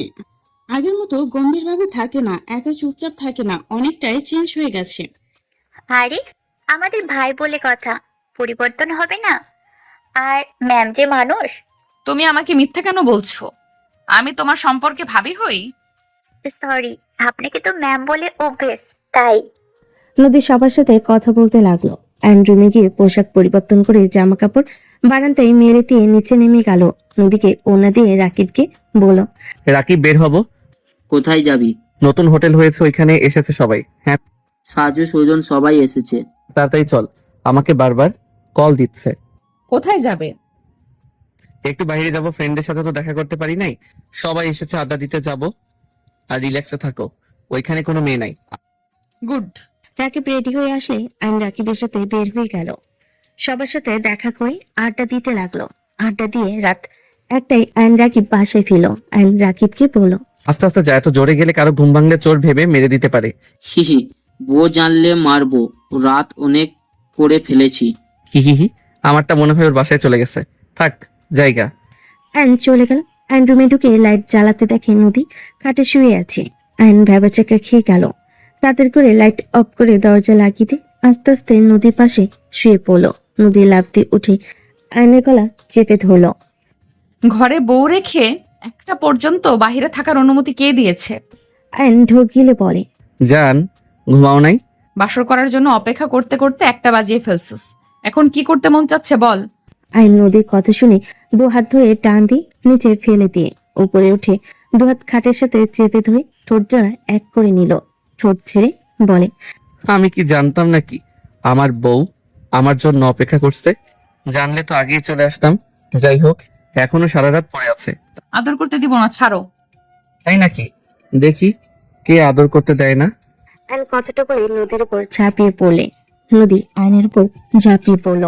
আগের মতো গম্ভীর ভাবে থাকে না, একা চুপচাপ থাকে না, অনেকটাই চেঞ্জ হয়ে গেছে। আরে আমাদের ভাই বলে কথা, পরিবর্তন হবে না? আর ম্যাম যে মানুষ। তুমি আমাকে মিথ্যা কেন বলছো? আমি তোমার সম্পর্কে ভাবি হই? সরি, আপনাকে তো ম্যাম বলে অভ্যেস, তাই। নদী সবার সাথে কথা বলতে লাগলো। আয়ন রুমে গিয়ে পোশাক পরিবর্তন করে জামা কাপড় বারান্দায় মেরে দিয়ে নিচে নেমে গেল। নদীকে ওনা দিয়ে রাকিবকে বলল, রাকিব, বের হব। কোথায় যাবি? নতুন হোটেল হয়েছে, ওইখানে এসেছে সবাই। হ্যাঁ, সাজু সুজন সবাই এসেছে। তাড়াতাড়ি চল। আমাকে বারবার কল দিচ্ছে। কোথায় যাবে? একটু বাইরে যাব, ফ্রেন্ডের সাথে তো দেখা করতে পারি নাই। সবাই এসেছে, আড্ডা দিতে যাব। আর রিল্যাক্সে থাকো, ওইখানে কোনো মেয়ে নাই। গুড। রাকিব রেডি হয়ে আসলে আয়ন রাকিবের সাথে বের হয়ে গেল। সবার সাথে দেখা করে আড্ডা দিতে লাগলো। আড্ডা দিয়ে রাত 1টায় আয়ন রাকিব বাসায় ফিরল। আয়ন রাকিবকে বলল, আস্তে আস্তে যায়, তো জোরে গেলে কারো ঘুম ভাঙলে চোর ভেবে মেরে দিতে পারে। হিহি, বউ জানলে মারবো। রাত অনেক করে ফেলেছি। হি হি হি, আমারটা মনে হয় ওর বাসায় চলে গেছে। থাক, জায়গা। আয়ন চলে গেল। আয়ন রুমে ঢুকে লাইট জ্বালাতে দেখে নদী খাটে শুয়ে আছে। আয়ন ভেবাচাকা খেয়ে গেল। তাদের করে লাইট অফ করে দরজা লাগিয়ে দিয়ে আস্তে আস্তে নদীর পাশে শুয়ে পড়ল। নদী লাফ দিয়ে উঠে আয়নের গলা চেপে ধরল। ঘরে বউ রেখে একটা পর্যন্ত বাইরে থাকার অনুমতি কে দিয়েছে? আয়ন ঢোক গিলে বলে, জান, ঘুমাও নাই? বাসর করার জন্য অপেক্ষা করতে করতে 1টা বাজিয়ে ফেলছিস। এখন কি করতে মন চাচ্ছে বল? আয়ন নদীর কথা শুনে 2 হাত ধরে টান দিয়ে নিচে ফেলে দিয়ে উপরে উঠে 2 হাত খাটের সাথে চেপে ধরে ঠোঁট জোড়া এক করে নিল। ঠোঁট ছেড়ে বলে, আমি কি জানতাম নাকি আমার বউ আমার জন্য অপেক্ষা করছে? জানলে তো আগেই চলে আসতাম। যাই হোক, এখনো সারা রাত পড়ে আছে। আদর করতে দিব না, ছাড়ো। তাই নাকি? দেখি কে আদর করতে দেয় না। আয়ন কথাটা বলে নদীর উপর ঝাঁপিয়ে পড়লে। নদী আয়নের উপর ঝাঁপিয়ে পড়ল।